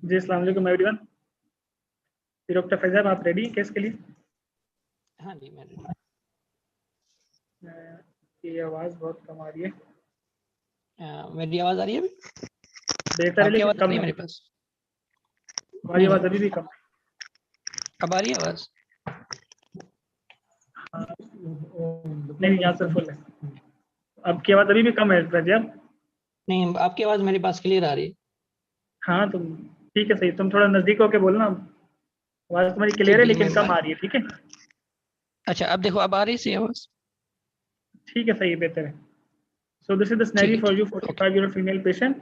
जी अस्सलाम वालेकुम everyone. Doctor फैजाब, आप रेडी हैं केस के लिए? हाँ जी मैं रेडी। ये आवाज़ बहुत कम आ रही है। मेरी आवाज़ आ रही है अभी? बेहतर है आपकी लेकिन आवाज़ आ कम रही है है। मेरे पास? हमारी नहीं आवाज़ नहीं, अभी भी कम है। अब आ रही है आवाज़? हाँ, नहीं यहाँ से फुल है। आपकी आवाज़ अभी भी कम है फैजाब। नहीं, आपकी आवाज़ मेरे पास क्लियर आ रही है। हाँ तुम ठीक है, सही। तुम थोड़ा नज़दीक होके बोलना। आवाज़ तुम्हारी क्लियर ठीक है ठीक, लेकिन कम आ रही है। ठीक है, अच्छा अब देखो, अब आ रही है सही आवाज़? ठीक है, सही है, बेहतर है। So this is the ठीक scenario है for ठीक you, है, okay 45-year-old female patient.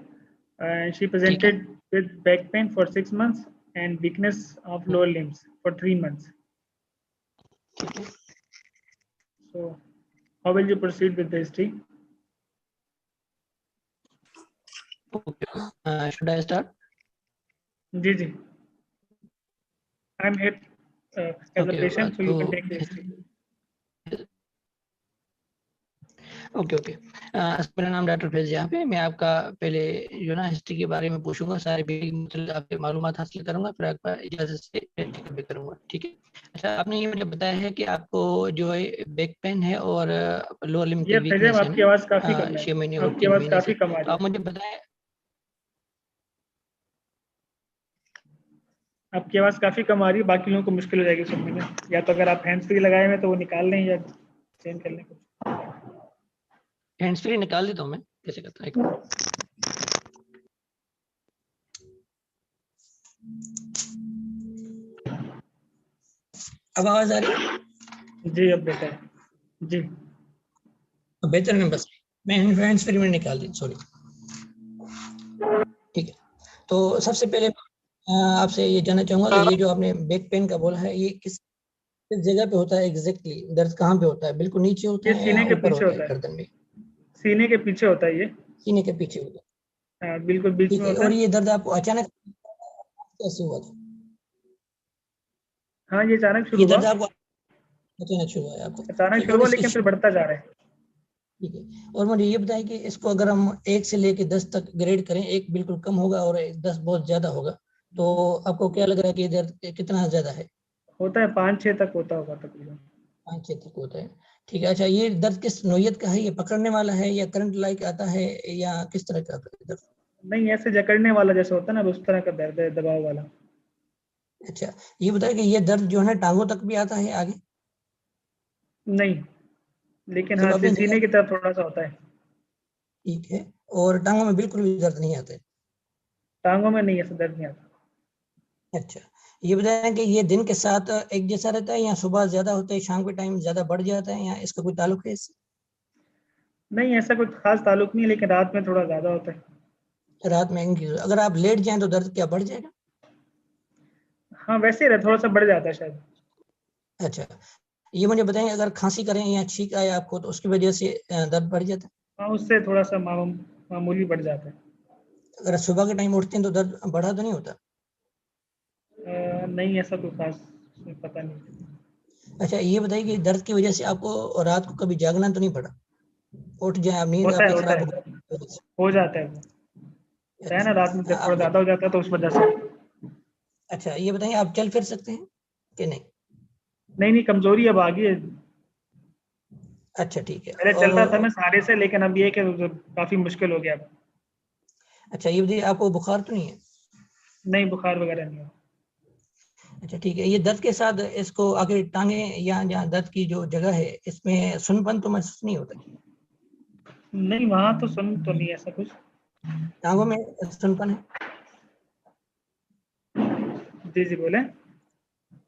She ठीक है। presented with back pain for 6 months and weakness of lower limbs for 3 months. ठीक है, So how will you proceed with the history? Okay, should I start? जी जी, I'm here as a okay, patient, so तो you can take the history. Okay okay, मेरा नाम doctor Faiz यहाँ पे। मैं आपका पहले जो ना हिस्ट्री के बारे में पूछूंगा, सारे बेसिक मतलब आपके मालूमात हासिल करूंगा, फिर आपका इजाजत से प्रैक्टिकल भी करूंगा। ठीक है? अच्छा, आपने ये मुझे बताया है कि आपको जो है बैक पेन है और लोअर लिम्ब की ये फैजाब, वीकनेस है आपकी आवाज़ काफ़ी ना, कम है। 6 महीने और आपकी 3 आवाज़ महीने काफ़ी से। कम आ तो रही आप है। मुझे बताएं। आपकी आवाज़ काफ़ी कम आ रही है, बाकी लोगों को मुश्किल हो जाएगी सुनने में। या तो अगर आप हैंड्स फ्री लगाए हुए तो वो निकाल लें या चेंज कर लें कुछ। हैंड्स फ्री निकाल देता हूँ मैं, कैसे करता है? एक मिनट। अब आवाज आ रही है? जी अब बेहतर है। जी अब बेहतर है? बस मैं हैंड्स फ्री में निकाल दी, सॉरी। ठीक है, तो सबसे पहले आपसे ये जानना चाहूंगा कि ये जो आपने बैक पेन का बोला है, ये किस जगह पे होता है एग्जैक्टली? दर्द कहाँ पे होता है? बिल्कुल नीचे होता ये है या सीने के ऊपर पीछे होता है होता है। गर्दन में? सीने के पीछे होता है ये। सीने के पीछे होता है? हाँ, बिल्कुल बीच ठीक में है, होता और है। ये दर्द आपको अचानक कैसे हुआ था? हाँ, ये अचानक ये शुरू हुआ। दर्द आपको अचानक शुरू हुआ है आपको? अचानक ठीक है, शुरू और हुआ इसकी लेकिन फिर बढ़ता जा रहा है। ठीक है, और मुझे ये बताएं कि इसको अगर हम 1 से लेके 10 तक ग्रेड करें, 1 बिल्कुल कम होगा और 10 बहुत ज्यादा होगा, तो आपको क्या लग रहा है कि ये दर्द कितना ज्यादा है? होता है 5-6 तक होता होगा तकरीबन। 5-6 तक होता है? ठीक है, अच्छा ये दर्द किस नौयत का है? ये पकड़ने वाला है या करंट लाइक आता है या किस तरह का आता है दर्द? नहीं, ऐसे जकड़ने वाला जैसे होता है ना, उस तरह का दर्द है, दबाव वाला। अच्छा, ये बताइए कि ये दर्द जो है ना टांगों तक भी आता है आगे? नहीं, लेकिन हाँ सिर्फ अपनी सीने जगह? की तरफ थोड़ा सा होता है। ठीक है, और टांगों में बिल्कुल भी दर्द नहीं आता है? टांगों में नहीं, ऐसा दर्द नहीं आता। अच्छा, ये बताएं कि ये दिन के साथ एक जैसा रहता है या सुबह ज्यादा होता है, शाम के टाइम ज्यादा बढ़ जाता है, या इसका कोई ताल्लुक है इससे? नहीं, ऐसा कोई खास ताल्लुक नहीं है, लेकिन रात में थोड़ा ज़्यादा होता है। रात में अगर आप लेट जाएं तो दर्द क्या बढ़ जाएगा? हाँ, वैसे ही थोड़ा सा बढ़ जाता है शायद। अच्छा, ये मुझे बताएं, अगर खांसी करें या छींक आए आपको तो उसकी वजह से दर्द बढ़ जाता है? हाँ, उससे थोड़ा सा मामूली बढ़ जाता है। अगर सुबह के टाइम उठते हैं तो दर्द बढ़ा तो नहीं होता? नहीं, ऐसा कोई खास पता नहीं। अच्छा, ये बताइए कि दर्द की वजह से आपको रात को कभी जागना तो नहीं पड़ा? उठ जाए आप, नींद होता है, आपकी होता खराब हो है, गई? हो जाता है वो। होता है ना, रात में अच्छा जब थोड़ा आप, ज़्यादा हो जाता है तो उस वजह से। अच्छा ये बताइए, आप चल फिर सकते हैं कि नहीं? नहीं नहीं, कमजोरी अब आ गई है। अच्छा ठीक है, पहले और चलता था मैं सहारे से, लेकिन अब ये है कि काफ़ी मुश्किल हो गया अब। अच्छा ये बताइए, आपको बुखार तो नहीं है? नहीं, बुखार वगैरह नहीं हो। अच्छा ठीक है, ये दर्द के साथ इसको आगे टांगे या जहाँ दर्द की जो जगह है इसमें सुनपन तो महसूस नहीं होता? नहीं, वहाँ तो सुन तो नहीं ऐसा कुछ। टांगों में सुनपन है? जी जी बोले।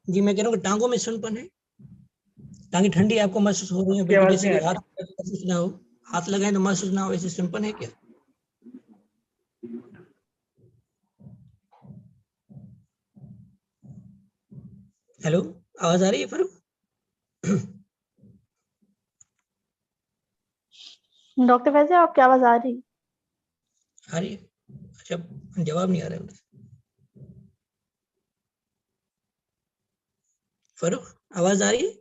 जी मैं कह रहा हूँ कि टांगों में सुनपन है? टांगे ठंडी आपको महसूस हो रही है आपकी बिल्कुल, आवाज़ जैसे नहीं कि आ हाथ रही। महसूस ना हो, हाथ लगाए तो महसूस ना हो, ऐसे सुनपन है क्या? हेलो, आवाज आ रही है फारूक? डॉक्टर वैसे आपकी आवाज आ रही? आ रही है? अच्छा, जवाब नहीं आ रहा है फारूक, आवाज आ रही है?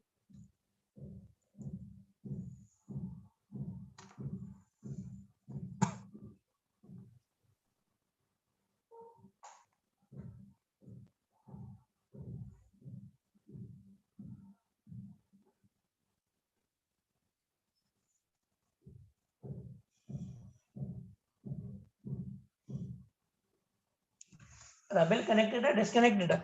बिल कनेक्टेड है डिस्कनेक्टेड है?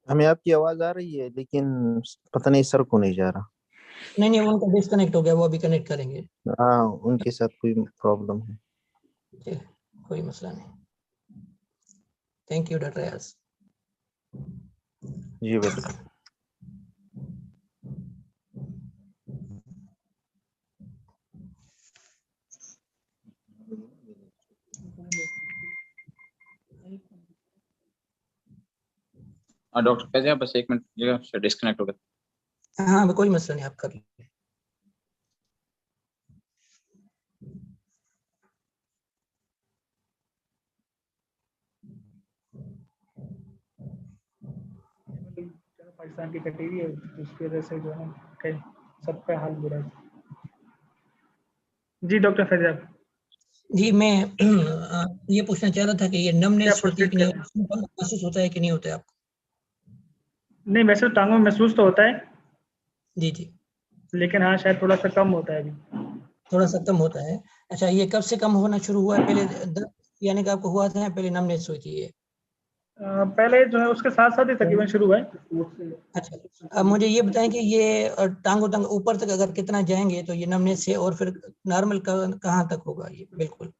हमें आपकी आवाज आ रही है लेकिन पता नहीं सर को नहीं जा रहा। नहीं उनका डिस्कनेक्ट हो गया, वो अभी कनेक्ट करेंगे। हाँ उनके साथ कोई प्रॉब्लम है। जी, कोई मसला नहीं। Thank you doctor Yas. जी वेलकम। डॉक्टर फैज बस 1 मिनट डिस्कनेक्ट हो गया। हाँ कोई मसला नहीं, आप कर लीजिए। पाकिस्तान की कटी हुई है, उसकी वजह से जो है कई सबका हाल बुरा है। जी डॉक्टर फैजाब। जी मैं ये पूछना चाह रहा था कि ये नमनेस होती है कि नहीं, क्या महसूस होता है कि नहीं होता है आपको? नहीं, वैसे तो टांगों में महसूस तो होता है, जी जी, लेकिन हाँ शायद थोड़ा सा कम होता है अभी। थोड़ा सा कम होता है। अच्छा, ये कब से कम होना शुरू हुआ है? पहले यानी कि आपको हुआ था या पहले नमनेस हुई थी ये? पहले जो है उसके साथ साथ ही तकरीबन शुरू हुआ है। अच्छा, अब मुझे ये बताएं कि ये टांग ऊपर तक अगर कितना जाएंगे तो ये नमनेस से, और फिर नॉर्मल कहाँ तक होगा ये? बिल्कुल,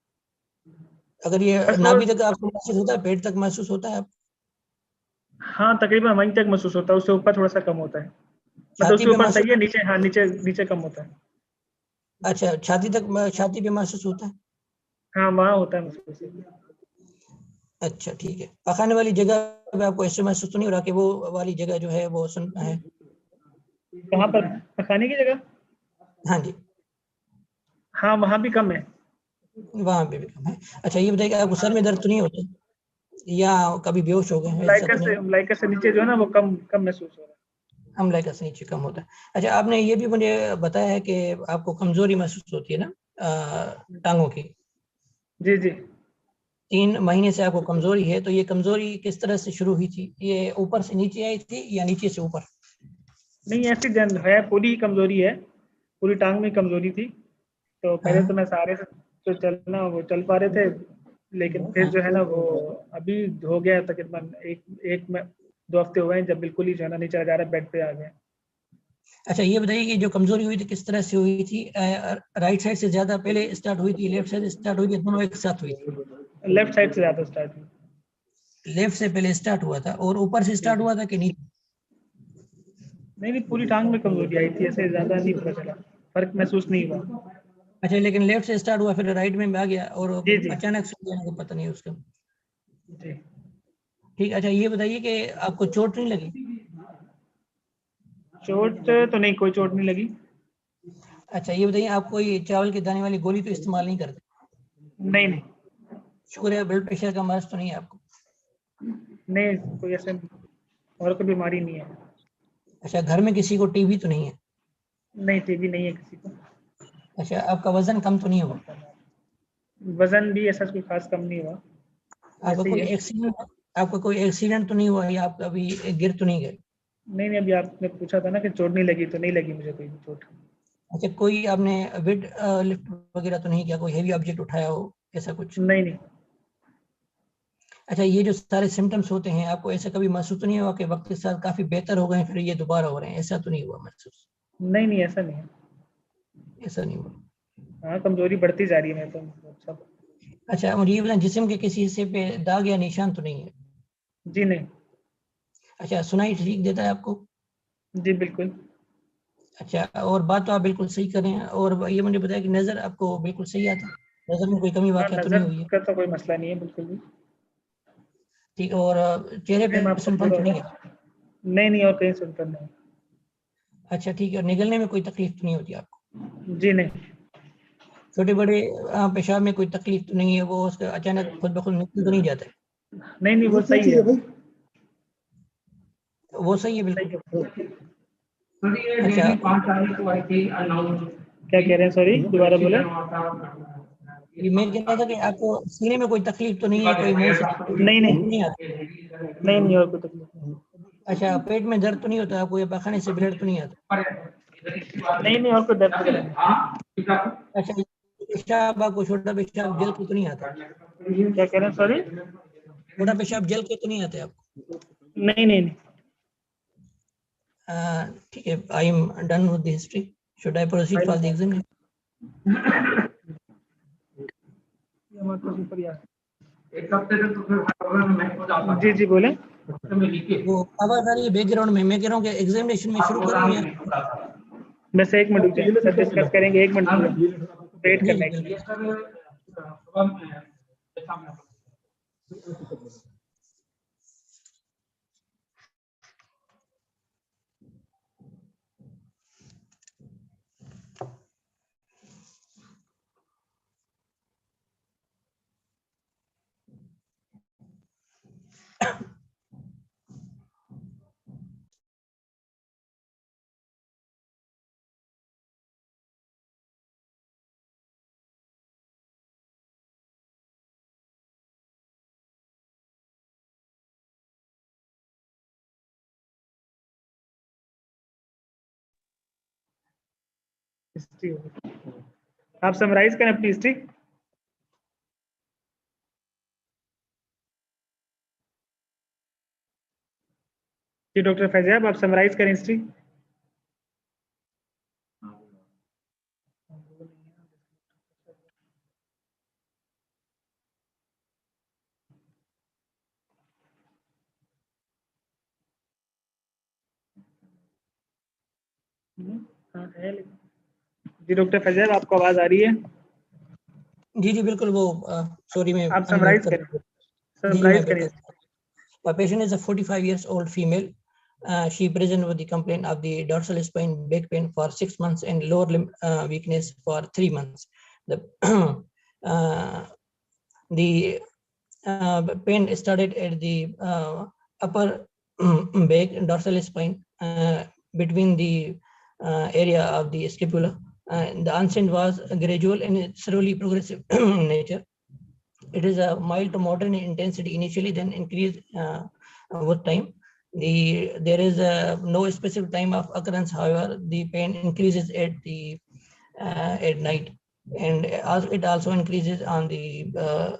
अगर ये बस नाभि तक आपको महसूस होता है, पेट तक महसूस होता है आप? हाँ तकरीबन वहीं तक महसूस होता है, उससे ऊपर थोड़ा सा कम होता है। मतलब छाती उसके पे ऊपर महसूस? सही है, नीचे हाँ नीचे नीचे कम होता है। अच्छा, छाती पे महसूस होता है? हाँ वहाँ होता है महसूस। अच्छा ठीक है। पखाने वाली जगह पे आपको ऐसे महसूस तो नहीं हो रहा कि वो वाली जगह जो है वो सुन है? कहाँ पर पखाने की जगह? हाँ जी, हाँ वहाँ भी कम है। वहाँ पे भी कम है। अच्छा ये बताइए कि आपको सर में दर्द तो नहीं होता या कभी बेहोश हो गए हैं? ऐसा तो नहीं? लाइकर से नीचे जो है ना वो कम कम महसूस हो रहा है। अम्लाइका से नीचे कम होता है। अच्छा, आपने ये भी मुझे बताया है कि आपको कमजोरी महसूस होती है ना टांगों की? जी जी। 3 महीने से आपको कमजोरी है, तो ये कमजोरी किस तरह से शुरू हुई थी? ये ऊपर से नीचे आई थी या नीचे से ऊपर? नहीं ऐसी जन है, पूरी ही कमजोरी है, पूरी टांग में कमजोरी थी। तो पहले तो मैं सारे से तो चलना वो चल पा रहे थे, लेकिन फिर जो है ना वो अभी हो गया तकरीबन एक में 2 हफ्ते हुए हैं जब बिल्कुल ही जो है ना नहीं चला जा रहा, बेड पे आ गए। अच्छा ये बताइए कि जो कमजोरी हुई थी किस तरह से हुई थी? राइट साइड से ज्यादा पहले स्टार्ट हुई थी, लेफ्ट साइड स्टार्ट हुई थी, दोनों एक साथ हुई थी? लेफ्ट साइड से ज्यादा स्टार्ट हुई। लेफ्ट से पहले स्टार्ट हुआ था और ऊपर से स्टार्ट हुआ था कि नीचे? नहीं नहीं, पूरी टांग में कमजोरी आई थी, ऐसे ज्यादा नहीं पता चला, फर्क महसूस नहीं हुआ। अच्छा, लेकिन लेफ्ट से स्टार्ट हुआ फिर राइट में आ गया और जी जी अचानक से जाने को पता नहीं उसका। जी। ठीक, अच्छा ये बताइए कि आपको चोट नहीं लगी? चोट तो नहीं, कोई चोट नहीं लगी। अच्छा ये बताइए, आप कोई चावल के दाने वाली गोली तो इस्तेमाल नहीं करते? नहीं नहीं शुगर या ब्लड प्रेशर का मर्ज तो नहीं है आपको? नहीं, कोई ऐसे और कोई बीमारी नहीं है। अच्छा, घर में किसी को टीबी तो नहीं है? नहीं टीबी नहीं है किसी को। अच्छा, आपका वजन कम तो नहीं हुआ? वजन भी ऐसा कोई खास कम नहीं हुआ, आपका ऐसे ही कोई है। एक्सीडेंट आपका कोई एक्सीडेंट तो नहीं हुआ या आप कभी गिर तो नहीं गए? नहीं नहीं, अभी आपने पूछा था ना कि चोट नहीं लगी, तो नहीं लगी मुझे कोई भी चोट। अच्छा, कोई आपने वेट लिफ्ट वगैरह तो नहीं किया, कोई हेवी ऑब्जेक्ट उठाया हो ऐसा कुछ? नहीं नहीं अच्छा, ये जो सारे सिम्टम्स होते हैं आपको ऐसा कभी महसूस तो नहीं हुआ कि वक्त के साथ काफी बेहतर हो गए फिर ये दोबारा हो रहे हैं? ऐसा तो नहीं हुआ महसूस? नहीं नहीं, ऐसा नहीं है। ऐसा नहीं हुआ? हाँ कमजोरी बढ़ती जा रही है मैं तो सब। अच्छा मुझे ये बताएं, जिस्म के किसी हिस्से पे दाग या निशान तो नहीं है? जी नहीं। अच्छा, सुनाई ठीक देता है आपको? जी बिल्कुल। अच्छा, और बात तो आप बिल्कुल सही कर रहे हैं, और ये मुझे बताया कि नजर आपको बिल्कुल सही आता है, नजर में कोई कमी हाँ वाकया तो नहीं नजर हुई है? का तो कोई मसला नहीं है बिल्कुल भी। ठीक, और चेहरे टाइम पे आपका सुनपन पूरा तो नहीं है? होगा। नहीं नहीं, और कहीं सुनकर नहीं। अच्छा ठीक है, और निगलने में कोई तकलीफ तो नहीं होती आपको? जी नहीं। छोटे बड़े पेशाब में कोई तकलीफ तो नहीं है, वो उसका अचानक खुद ब खुद निकल तो नहीं जाता है? नहीं नहीं, वो सही है। वो सही है बिल्कुल? सही है। अच्छा, क्या कह रहे हैं, सॉरी दोबारा बोले। ये मैं कहना था कि आपको सीने में कोई तकलीफ तो नहीं है, कोई मुंह से नहीं नहीं नहीं आता? नहीं नहीं, और कोई तकलीफ नहीं। अच्छा, पेट में दर्द तो नहीं होता आपको, या पखाने से ब्लड तो नहीं आता? नहीं नहीं, और कोई दर्द वगैरह नहीं। अच्छा, पेशाब आपको छोटा पेशाब जल के तो नहीं आता? क्या कह रहे हैं? सॉरी, छोटा पेशाब जल के तो नहीं आते आपको? नहीं नहीं नहीं। ठीक है, I am done with the history. Should I proceed for the exam? जी जी बोले। वो आवाज आ रही है बैकग्राउंड में, मैं कह रहा हूँ कि एग्जामिनेशन में शुरू करूँ या? बस एक मिनट रुक जाइए, सर डिस्कस करेंगे, एक मिनट वेट जी करने जी के लिए। हिस्ट्री आप समराइज करें अपनी हिस्ट्री। जी डॉक्टर फैजाब, आप समराइज करें हिस्ट्री। जी डॉक्टर फैजाब, आपको आवाज आ रही है? जी जी बिल्कुल, वो सॉरी मैं आप समराइज करें, समराइज करें। A patient is a 45 years old female. She presented with the complaint of the dorsal spine back pain for 6 months and lower limb weakness for 3 months. The pain started at the upper back dorsal spine between the area of the scapula. The onset was gradual and slowly progressive in nature. It is a mild to moderate in intensity initially, then increase with time. There is no specific time of occurrence. However, the pain increases at night, and it also increases on the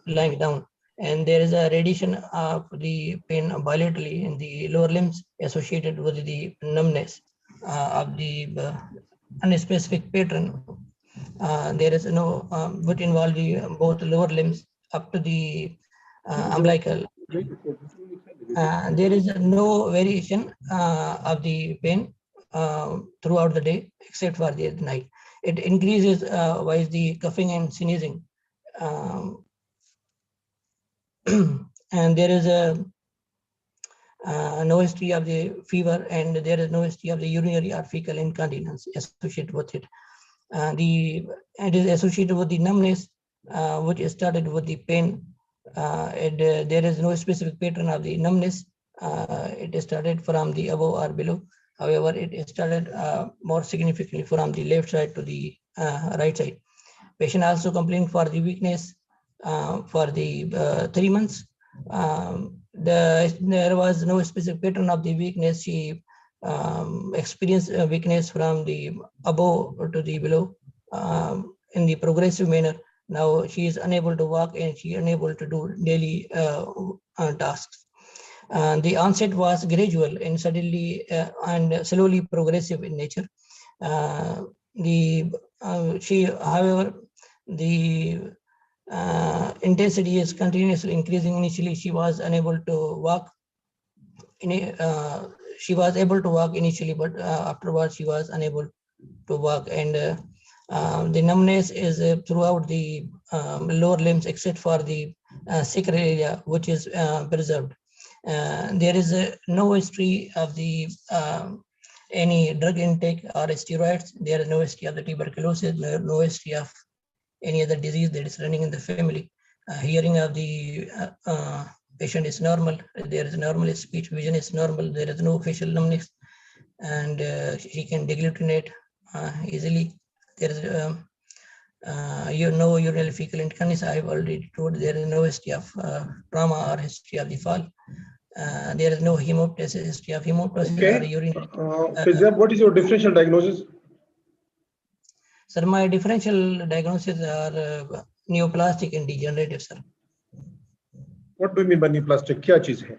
lying down. And there is a radiation of the pain bilaterally in the lower limbs associated with the numbness of the unspecific pattern. There is no would involve the both lower limbs up to the umbilical. There is no variation of the pain throughout the day except for the night. It increases while the coughing and sneezing. And there is no history of the fever, and there is no history of the urinary or fecal incontinence associated with it. It is associated with the numbness, which started with the pain. There is no specific pattern of the numbness. It started from the above or below. However, it started more significantly from the left side to the right side. Patient also complained for the weakness for the 3 months. There was no specific pattern of the weakness. She experienced weakness from the above to the below in the progressive manner. Now she is unable to walk and she is unable to do daily tasks. The onset was gradual and suddenly and slowly progressive in nature. However, the intensity is continuously increasing. Initially, she was unable to walk. She was able to walk initially, but afterwards she was unable to walk. And the numbness is throughout the lower limbs except for the sacral area, which is preserved. There is no history of the any drug intake or steroids. There is no history of the tuberculosis, no history of any other disease that is running in the family. Hearing of the patient is normal. There is normal speech, vision is normal. There is no facial numbness, and he can deglutinate easily. There is no urinary fecal incontinence. I have already told. There is no history of trauma or history of the fall. There is no hemoptysis, history of hemoptysis or urine. Fizab, what is your differential diagnosis? Sir, my differential diagnosis are neoplastic and degenerative, sir. What do you mean by neoplastic? क्या चीज है?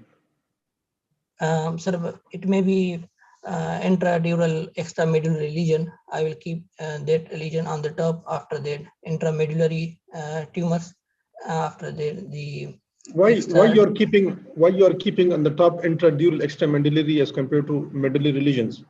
Sir, it may be intradural extramedullary lesion. I will keep that lesion on the top. After that, intramedullary tumors. After the Why you are keeping on the top intradural extramedullary as compared to medullary lesions?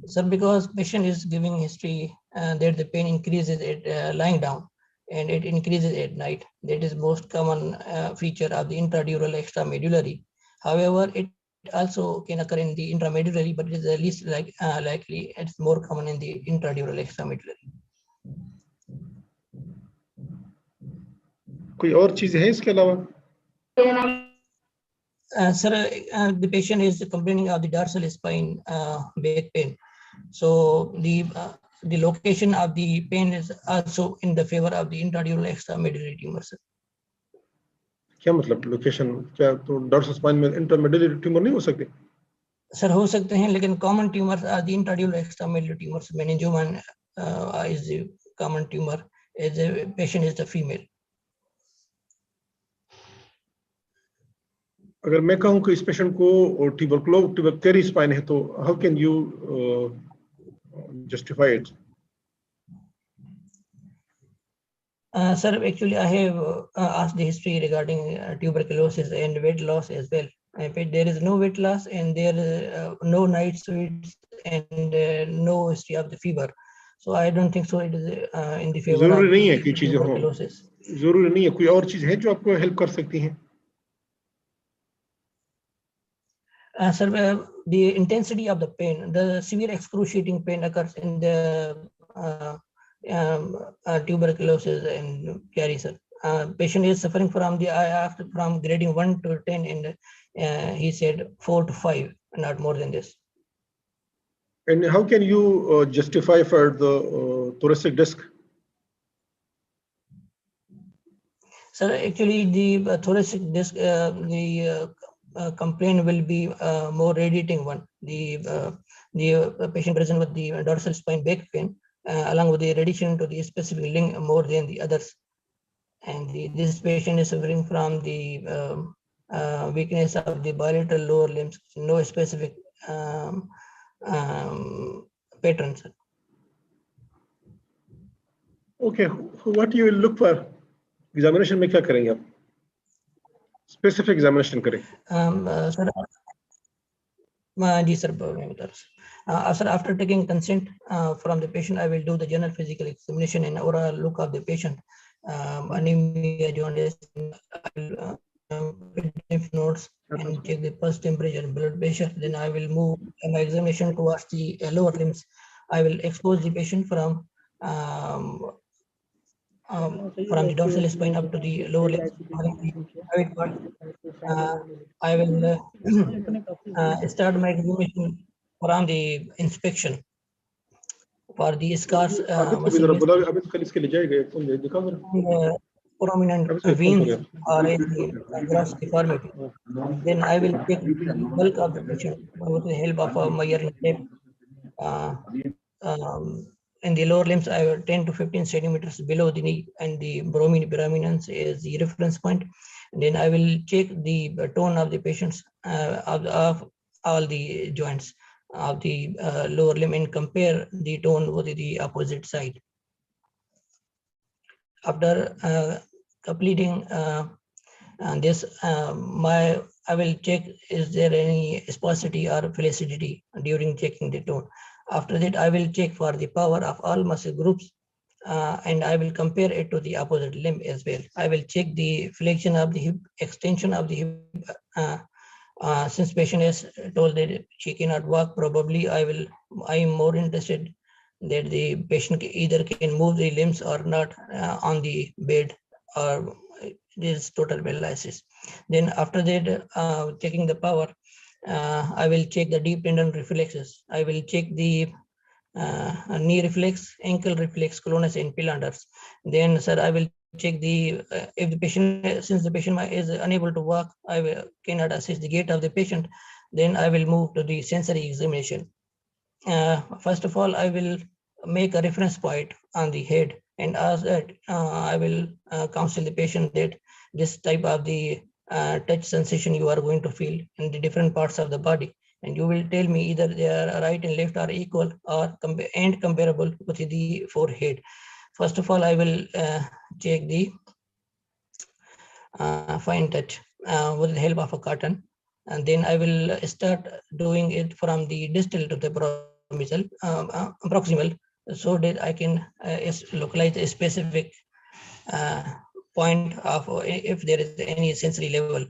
Sir, because patient is giving history that the pain increases at lying down and it increases at night. That is most common feature of the intradural extramedullary. However, it also can occur in the intramedullary, but it is the least likely. It's more common in the intradural extramedullary. कोई और चीज है इसके अलावा? Sir, the patient is complaining of the dorsal spine back pain. So the location of the pain is also in the favor of the intradural extramedullary tumor, sir. क्या मतलब location? क्या तो डॉर्सल स्पाइन में इंटरमेडुलरी tumour नहीं हो सकते? Sir हो सकते हैं, लेकिन common tumour are the intradural extramedullary tumours. Meningioma is the common tumor as a patient is the female. अगर मैं कहूं कि इस पेशेंट को ट्यूबरक्लोरी स्पाइन है तो how can you justify it? Sir, actually I have asked the history regarding tuberculosis and weight loss as well. But there is no weight loss and there is no night sweats and no history of the fever. So I don't think so it is in the favor of the tuberculosis. जरूरी नहीं है, कोई और चीज है जो आपको help कर सकती है? Sir, the intensity of the pain, the severe excruciating pain occurs in the tuberculosis and cancer. Patient is suffering from from grading 1 to 10, and he said 4 to 5, not more than this. And how can you justify for the thoracic disc? Sir, actually the thoracic disc, complaint will be more radiating one. The patient present with the dorsal spine back pain, along with the radiation to the specific link more than the others. And this patient is suffering from the weakness of the bilateral lower limbs, no specific patterns. Okay, what you will look for? Examination में क्या करेंगे आप? Specific examination करें. Sir, sir, after taking consent from the patient, I will do the general physical examination and oral look of the patient. Anemia, jaundice, lymph nodes, and check the pulse, temperature, blood pressure. Then I will move my examination towards the lower limbs. I will expose the patient from the dorsal spine up to the lower limbs. I will start my examination from the inspection for the scars, prominent veins or any gross deformity. Then I will check the bulk of the patient with the help of a measuring tape. In the lower limbs, I have 10 to 15 centimeters below the knee, and the prominence is the reference point. And then I will check the tone of the patients of all the joints of the lower limb and compare the tone with the opposite side. After completing this, I will check is there any spasticity or flaccidity during checking the tone. After that, I will check for the power of all muscle groups, and I will compare it to the opposite limb as well. I will check the flexion of the hip, extension of the hip. Since patient is told that she cannot walk, probably I am more interested that the patient either can move the limbs or not on the bed, or this total paralysis. Then after that, checking the power, I will check the deep tendon reflexes. I will check the knee reflex, ankle reflex, clonus, and pillanders. Then, sir, I will check the if the patient, since the patient is unable to walk, cannot assess the gait of the patient. Then I will move to the sensory examination. First of all, I will make a reference point on the head and ask that I will counsel the patient that this type of the touch sensation you are going to feel in the different parts of the body, and you will tell me either they are right and left are equal or comparable with the forehead. First of all, I will check the fine touch with the help of a cotton, and then I will start doing it from the distal to the proximal, so that I can localize a specific point of if there is any sensory level.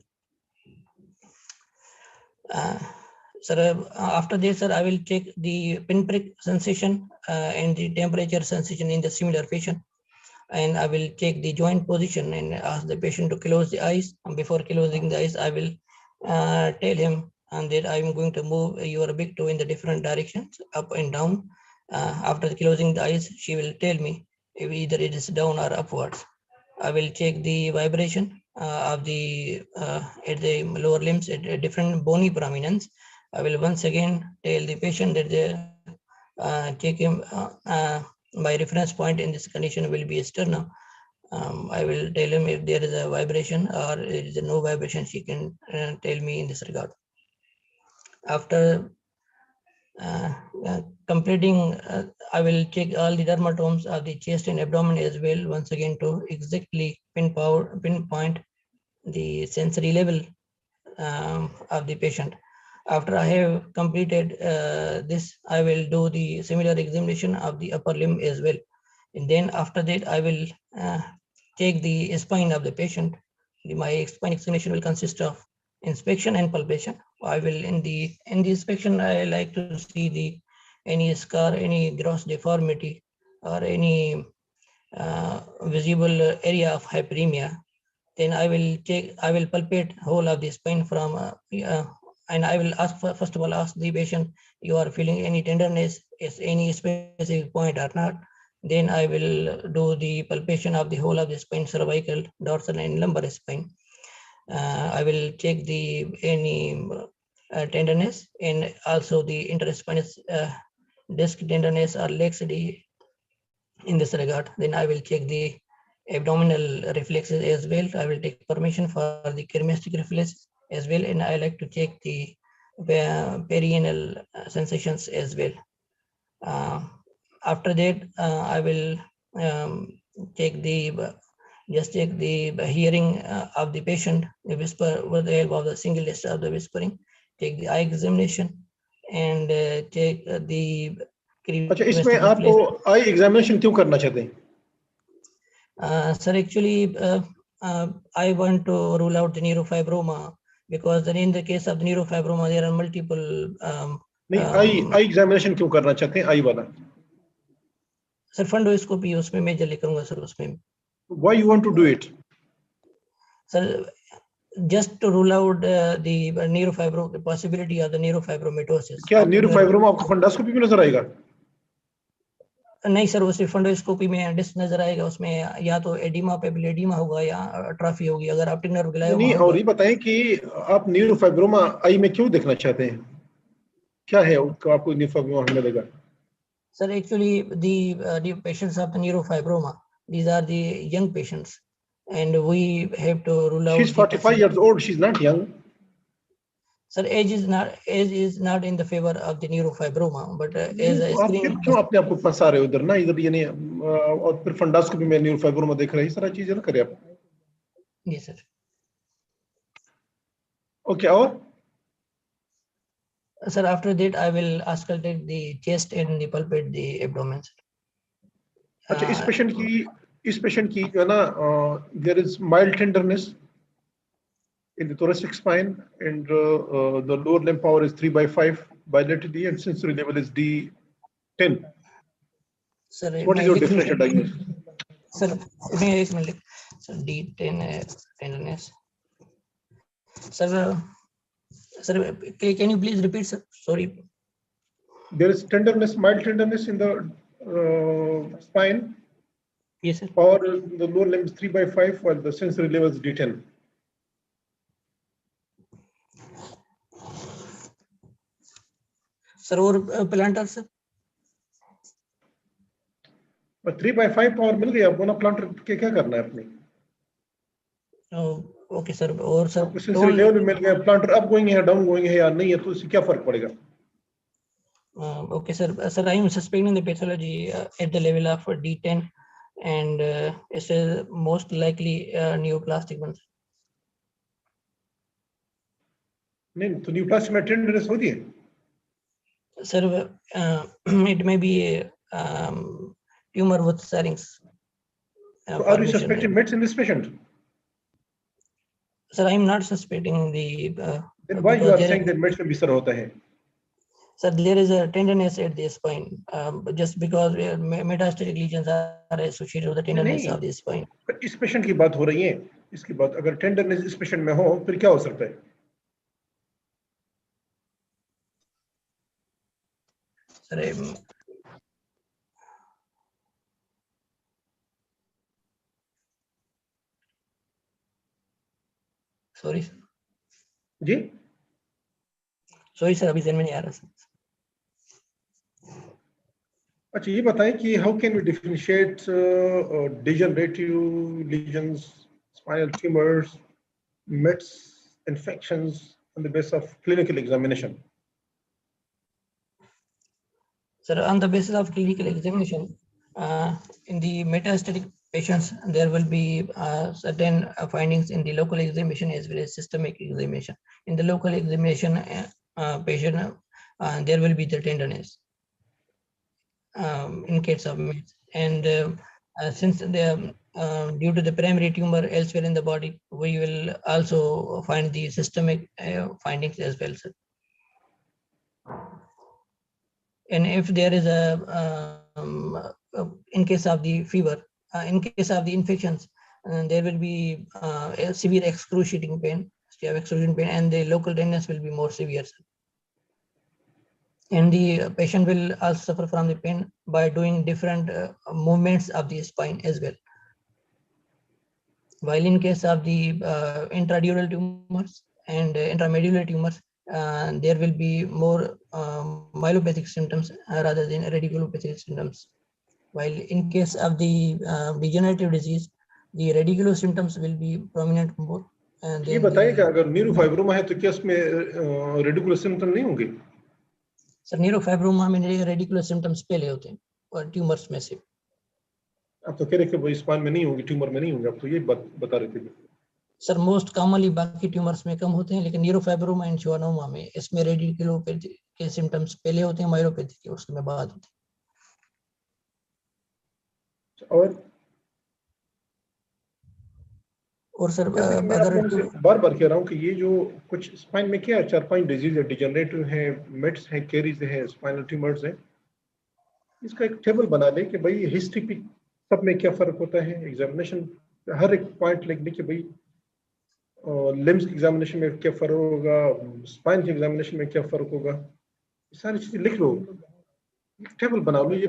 Sir, after this, sir, I will check the pinprick sensation and the temperature sensation in the similar patient, and I will check the joint position and ask the patient to close the eyes. And before closing the eyes, I will tell him and that I'm going to move your big toe in the different directions, up and down. After closing the eyes, she will tell me if either it is down or upwards. I will check the vibration of the at the lower limbs at a different bony prominence. I will once again tell the patient that they check him my reference point in this condition will be sternum. I will tell him if there is a vibration or there is no vibration, she can tell me in this regard. After completing, I will check all the dermatomes of the chest and abdomen as well, once again to exactly pinpoint the sensory level of the patient. After I have completed this, I will do the similar examination of the upper limb as well. And then after that, I will check the spine of the patient. My spine examination will consist of inspection and palpation. I will in the inspection, I like to see the any scar, any gross deformity, or any visible area of hyperemia. Then I will check, I will palpate whole of the spine from, and I will ask first of all ask the patient, you are feeling any tenderness, is any specific point or not. Then I will do the palpation of the whole of the spine, cervical, dorsal, and lumbar spine. I will check the any tenderness and also the interspinous disc tenderness or laxity in this regard. Then I will check the abdominal reflexes as well. I will take permission for the chiromastic reflexes as well, and I like to check the perineal sensations as well. After that, I will check the hearing of the patient, the whisper with the help of the single test of the whispering, take the eye examination, and check the अच्छा, इसमें आपको eye examination क्यों करना चाहते हैं? Sir, actually, I want to rule out the neurofibroma because in the case of the neurofibroma, there are multiple. नहीं, eye examination क्यों करना चाहते हैं? आई वाला सर फंडोस्कोपी उसमें मेजरली करूंगा सर उसमें. Why you want to do it? Sir, just to rule out the the possibility of the neurofibromatosis. क्या न्यूरोफाइब्रोमा आपको फंडोस्कोपी में नजर आएगा? नहीं सर, वो सिर्फ फंडोस्कोपी में डिस्क नजर आएगा, उसमें या तो एडिमा पेपिलेडिमा होगा या अट्राफी होगी. अगर आप टिग्नर ग्लायोमा नहीं, और ये बताएं कि आप न्यूरोफाइब्रोमा आई में क्यों देखना चाहते हैं? क्या है उसको आपको न्यूरोफाइब्रोमा मिलेगा? Sir, actually the patients of the neurofibroma, these are the young patients, and we have to rule out. She's 45 years old. She's not young. Sir, age is not in the favor of the neurofibroma, but as a screening. आप क्यों अपने आप को फंसा रहे हो इधर ना इधर, यानी और फिर फंडोस्कोपी में न्यूरोफाइब्रोमा देख रहे हैं, सारा चीजें ना करें आप. Yes sir. Okay, और sir, after that I will auscultate the chest and the palpate the abdomen. अच्छा, इस पेशेंट की जो है ना, there is mild tenderness in the thoracic spine, and the lower limb power is 3/5 bilaterally, and sensory level is D10. Sir, so what is your differential diagnosis? Sir, sir, D10 tenderness. Sir, can you please repeat, sir? Sorry. There is tenderness, mild tenderness in the spine. Yes, sir. Power in the lower limb is 3/5, while the sensory level is D10. Sir, or plantar, sir? और 3/5 power मिल गया, बोना planter के क्या करना है अपने? Okay sir, और sir आपको सेंसरी लेवल में मिल गया, प्लांटर अप गोइंग है डाउन गोइंग है या नहीं है, तो इससे क्या फर्क पड़ेगा? okay sir, I am suspecting the pathology at the level of D10 and it is most likely neoplastic ones. नहीं तो न्यूप्लास्टिक में टेंडरनेस होती है Sir, it may be a tumor with serings. So are you suspecting METs in this patient? Sir, I am not suspecting the. Then why you are saying that METs में बिस्तर होता है? Sir, there is a tenderness at the spine, just because metastatic lesions are associated with the tenderness of the spine. इस patient की बात हो रही है, इसकी बात अगर टेंडरनेस इस पेशेंट में हो फिर क्या हो सकता है? Sir, sorry. जी? Sorry sir, अभी ज़हन में नहीं आ रहा सर. अच्छा ये बताएं कि how can we differentiate degenerative lesions, spinal tumors, METs, infections on the basis of clinical examination? Sir, on the basis of clinical examination, in the metastatic patients, there will be certain findings in the local examination as well as systemic examination. In the local examination patient, there will be the tenderness in case of METs. And since the due to the primary tumor elsewhere in the body, we will also find the systemic findings as well, sir. And if there is a in case of the fever, in case of the infections, there will be a severe excruciating pain, and the local tenderness will be more severe. And the patient will also suffer from the pain by doing different movements of the spine as well. While in case of the intradural tumors and intramedullary tumors, there will be more myelopathic symptoms rather than radiculopathic symptoms. While in case of the degenerative disease, the radicular symptoms will be prominent more. And ये बताइए कि अगर neurofibroma है तो क्या इसमें radicular symptom नहीं होंगे? सर न्यूरोफाइब्रोमा में रेडिकुलर सिम्टम्स पहले होते हैं और ट्यूमर्स में से. आप तो कह रहे थे वो स्पाइन में नहीं होंगे, ट्यूमर में नहीं होंगे, आप तो ये बता रहे थे. सर मोस्ट कॉमनली बाकी ट्यूमर्स में कम होते हैं, लेकिन न्यूरोफाइब्रोमा एंड श्वानोमा में इसमें रेडिकुलोपैथी के सिम्टम्स पहले होते हैं, माइलोपैथी के उसमें बाद होते हैं. और सर अगर बार बार कह रहा हूँ कि ये जो कुछ स्पाइन में क्या 4-5 डिजीज है, डिजेनरेटिव है, मेट्स है, कैरीज है, स्पाइनल ट्यूमर्स है, इसका एक टेबल बना दे कि भाई हिस्ट्री पे सब में क्या फर्क होता है, एग्जामिनेशन हर एक पॉइंट लिख दे कि भाई लिम्स एग्जामिनेशन में क्या फर्क होगा, स्पाइन के एग्जामिनेशन में क्या फर्क होगा, सारी चीजें लिख लो, टेबल बना लो. ये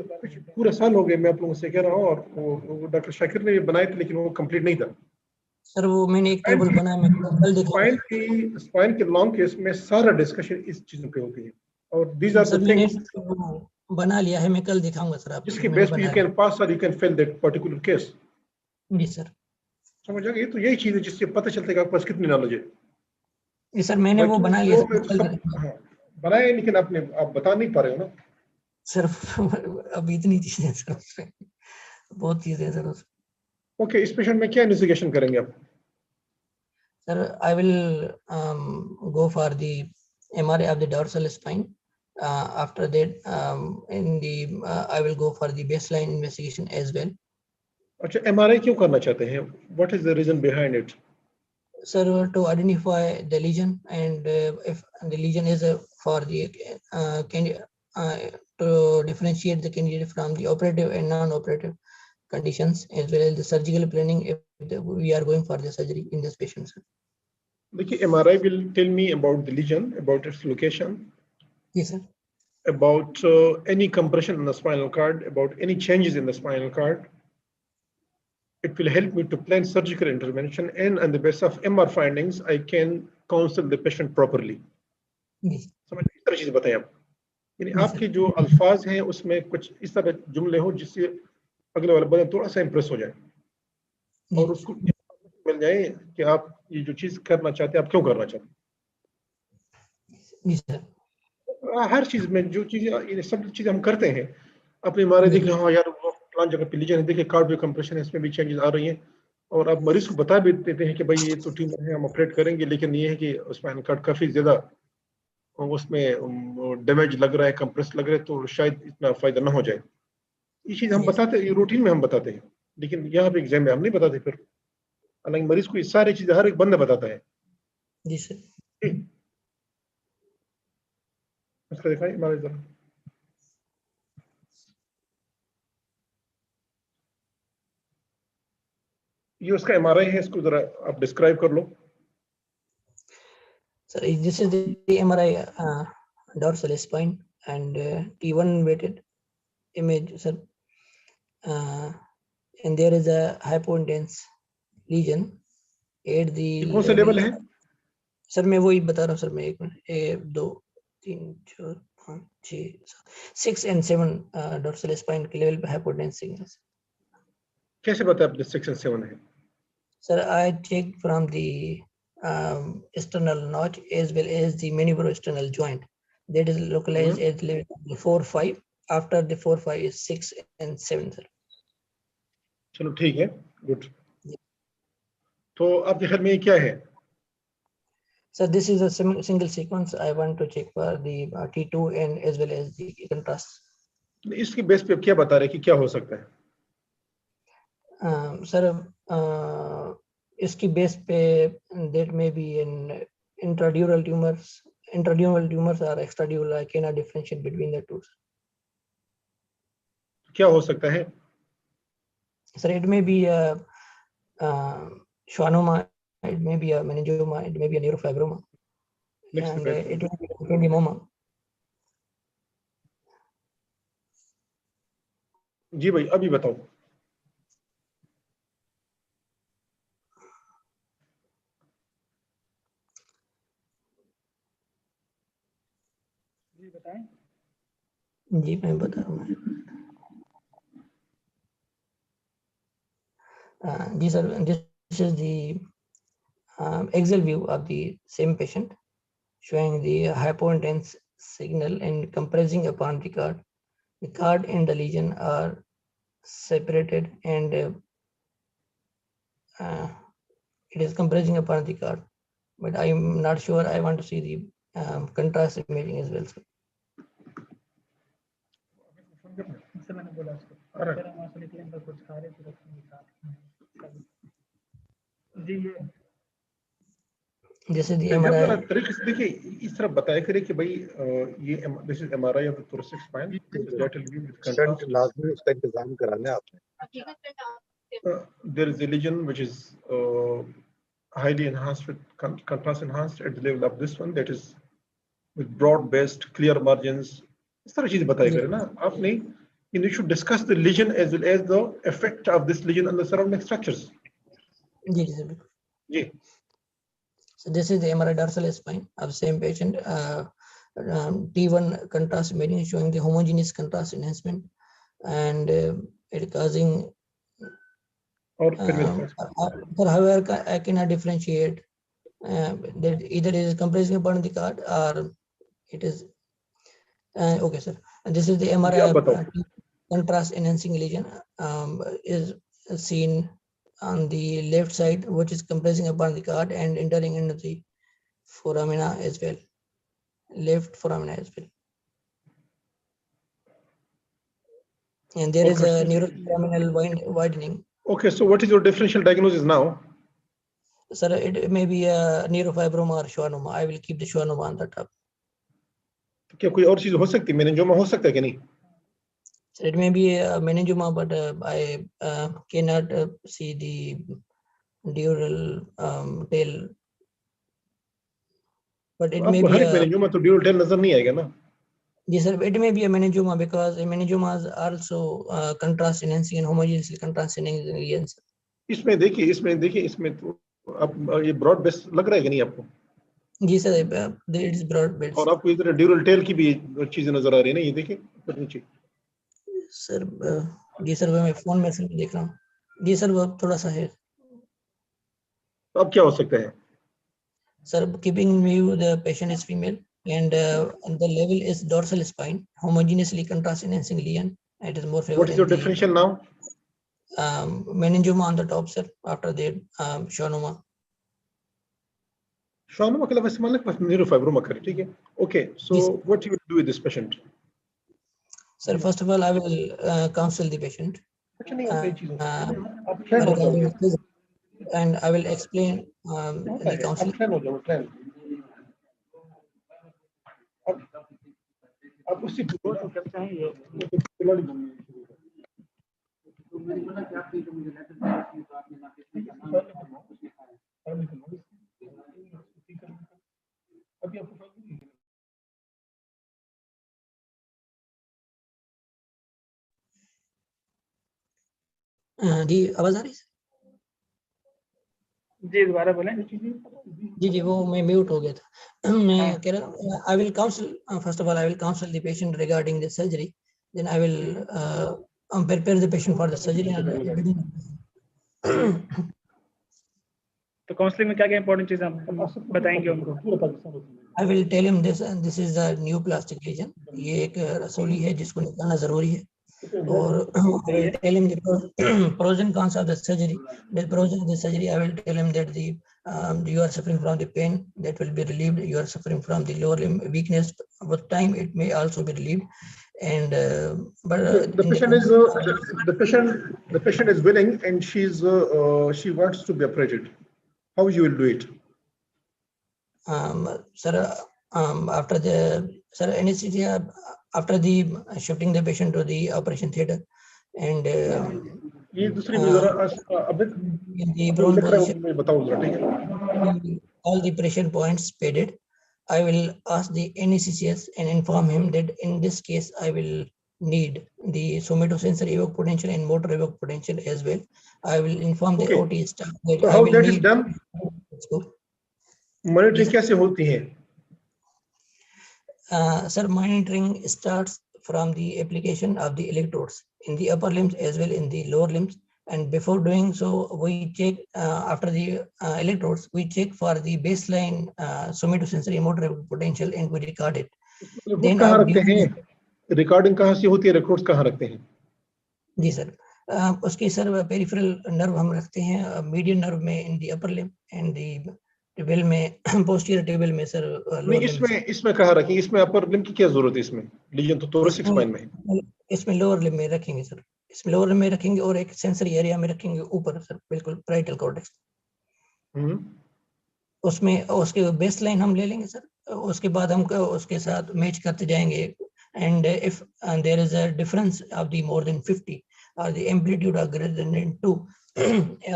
पूरा साल हो गया मैं आप लोगों से कह रहा हूँ, और वो डॉक्टर शाकिर ने बनाए थे लेकिन वो कंप्लीट नहीं था. सर वो मैंने एक टेबल बनाया, मैं कल देखा. स्पाइन के लॉन्ग केस में सारा डिस्कशन इस चीजों पे होती है, और दीज आर द थिंग्स बना लिया है, मैं कल दिखाऊंगा सर आपको. इसके बेस पे you can pass or you can fail that particular case. जी सर, समझ आ गई? तो यही चीज है जिससे पता चलता है कि आपके पास कितनी नॉलेज है. जी सर, मैंने वो बना लिया बनाया, लेकिन आप बता नहीं पा रहे हो ना सर. अब इतनी चीजें सर, बहुत चीजें सर. ओके, इस पेशेंट में क्या इन्वेस्टिगेशन करेंगे आप? Sir I will go for the MRI of the dorsal spine. After that, I will go for the baseline investigation as well. अच्छा, MRI क्यों करना चाहते हैं? What is the reason behind it? Sir, to identify the lesion, and if the lesion is for the to differentiate the candidate from the operative and non-operative conditions, as well as the surgical planning if we are going for the surgery in this patient. देखिए, MRI will tell me about the lesion, about its location. Yes, sir. About any compression in the spinal cord, about any changes in the spinal cord. It will help me to plan surgical intervention, and on the basis of MR findings, I can counsel the patient properly. Yes. समझ इस तरह चीज़ बताएं आप. यानी आपके जो अल्फाज हैं उसमें कुछ इस तरह जुमले हो जिससे अगले वाला बंदा थोड़ा सा इंप्रेस हो जाए और उसको मिल जाए कि आप ये जो चीज करना चाहते हैं आप क्यों करना चाहते जी सर। हैं। हर चीज में जो चीजें ये सब चीजें हम करते हैं अपनी मारे देखें, हाँ यार वो प्लान जगह पे लीजिए, देखिए कार्डियो कंप्रेशन है, इसमें भी चेंजेस आ रही हैं और आप मरीज को बता भी देते हैं कि भाई ये तो ट्यूमर है, हम ऑपरेट करेंगे, लेकिन ये है कि उसमें कट काफी ज्यादा उसमें डैमेज लग रहा है, कंप्रेस लग रहा है, तो शायद इतना फायदा ना हो जाए। ये चीज हम बताते हैं, रूटीन में हम बताते हैं, लेकिन यहाँ पे एग्जाम में हम नहीं बताते फिर, हालांकि मरीज को ये सारी चीजें हर एक बंदा बताता है। जी सर। उसका दिखाइए हमारे जरा, ये उसका एमआरआई है, इसको जरा आप डिस्क्राइब कर लो। Sir, this is the MRI dorsal spine and T1 weighted image, sir. And there is a hypointense lesion at the कौन सा लेवल है? सर मैं वही बता रहा हूँ सर, मैं 1 मिनट 1 2 3 4 5 6 6 and 7 dorsal spine के लेवल पे hypointense signals. कैसे पता है आपने 6 and 7 है? Sir, I checked from the external notch as well as the mandibuloesternal joint. That is localized at level 4-5. After the 4-5 is 6 and 7, sir. चलो ठीक है, गुड। तो आपके ख्याल में ये क्या है? So this is a single sequence. I want to check for the T2 and as well as the contrast. इसके बेस पे क्या बता रहे हैं कि क्या हो सकता है? Sir, इसकी बेस पे that may be in intradural tumors. Intradural tumors or extradural. I cannot differentiate between the two. क्या हो सकता है? Sir, it may be a schwannoma, it may be a meningioma, it may be a neurofibroma, and it may be a meningioma. जी भाई, अभी बताओ। जी बताएं। जी मैं बता रहा हूँ। जी sir, this is the axial view of the same patient, showing the hypointense signal and compressing upon the cord. The cord and the lesion are separated, and it is compressing upon the cord. But I am not sure. I want to see the contrast imaging as well, sir. मैंने बोला उसको तेरा master निकले अंदर कुछ खा रहे थे जी। ये जैसे दी एमआरआई तरीके से देखिए, इस तरह बताया करें कि भाई ये this is MRI of the thoracic spine, that will be with contrast. लाजमी उसका इंतजाम कराना है आपने। There is a lesion which is highly enhanced with contrast enhanced at the level of this one, that is with broad based clear margins. इस तरह चीजें बताई करें ना आपने। You should discuss the lesion as well as the effect of this lesion on the surrounding structures. जी sir जी। So this is the MRI dorsal spine of same patient. T1 contrast imaging showing the homogeneous contrast enhancement, and it causing. However, I cannot differentiate that either it is compressing upon the cord or it is. Okay, sir. And this is the MRI contrast enhancing lesion is seen on the left side, which is compressing upon the cord and entering into the foramina as well, left foramina as well. And there is a neuroforaminal widening. Okay, so what is your differential diagnosis now? Sir, it may be a neurofibroma or schwannoma. I will keep the schwannoma on the top. क्या कोई और चीज हो सकती है? मेनिंजोमा हो सकता है कि नहीं? So it may be a meningioma, but I cannot see the dural tail. But it may be हर एक मेनिंजोमा तो ड्यूरल टेल नजर नहीं आएगा ना? Yes, sir. It may be a meningioma because meningiomas are also contrast enhancing and homogeneously contrast enhancing lesions. इसमें देखिए इसमें तो अब ये ब्रॉड बेस लग रहा है कि नहीं आपको? जी sir, it is broad base. और आपको इधर ड्यूरल टेल की भी चीजें नजर आ रही है ना, ये देखिए नीचे। सर जी सर मैं फोन में सिर्फ देख रहा हूँ जी सर वो थोड़ा सा है तो अब क्या हो सकता है? sir. Keeping in view the patient is female and the level is dorsal spine homogeneously contrast enhancing lesion. It is more favor What is in your the differential now? meningioma on the top, sir. After that schwannoma. Schwannoma के अलावा इस्तेमाल नहीं neurofibroma करें, ठीक है? Okay, so what you will do with this patient? Sir, first of all, I will counsel the patient. अच्छा नहीं होता ये चीज़ों आप ट्रेन हो जाओगे and I will explain the counseling. आप ट्रेन हो जाओ ट्रेन अब उसी जी आवाज आ रही है जी दोबारा बोलें जी वो मैं म्यूट हो गया था मैं कह रहा I will counsel first of all I will counsel the patient regarding the surgery then I will prepare the patient for the surgery and तो काउंसलिंग में क्या क्या इंपॉर्टेंट चीजें आप बताएंगे उनको? I will tell him this is a new plastic lesion. ये एक रसोली है जिसको निकालना जरूरी है और I will tell him the pros and cons of the surgery. The pros of the surgery, I will tell him that you are suffering from the pain that will be relieved. You are suffering from the lower limb weakness. With time, it may also be relieved. And but the patient is the patient is willing and she wants to be operated. How you will do it? Sir, after the anesthesia, after the shifting the patient to the operation theater, and ये दूसरी भी जरा अब the prone position, मैं बताऊं जरा ठीक है all the pressure points padded. I will ask the NECCS and inform him that in this case I will need the somatosensory evoke potential and motor evoke potential as well. I will inform the OT staff that so I how will that need. is done? Monitoring कैसे होती है? Sir, monitoring starts from the application of the electrodes in the upper limbs as well in the lower limbs. And before doing so, we check after the electrodes, we check for the baseline somatosensory motor potential and we record it. Then कहाँ रखते हैं? Recording कहाँ से होती है? Records कहाँ रखते हैं? जी सर, उसके सर पेरिफेरल नर्व हम रखते हैं मीडियन नर्व में in the upper limb and the table में पोस्टीरियर टेबल में सर नहीं इसमें कहाँ रखेंगे? इसमें अपर लिम्ब की क्या जरूरत है? इसमें लीजन तो थोरेसिक स्पाइन में है। इसमें लोअर लिम्ब में रखेंगे सर, इसमें लोअर लिम्ब में रखेंगे और एक सेंसरी एरिया में रखेंगे ऊपर सर बिल्कुल पैराइटल कॉर्टेक्स। उसमें उसके बेसलाइन हम ले लेंगे सर, उसके बाद हम उसके साथ मैच करते जाएंगे and if there is a difference of the more than 50 or the amplitude are greater than 2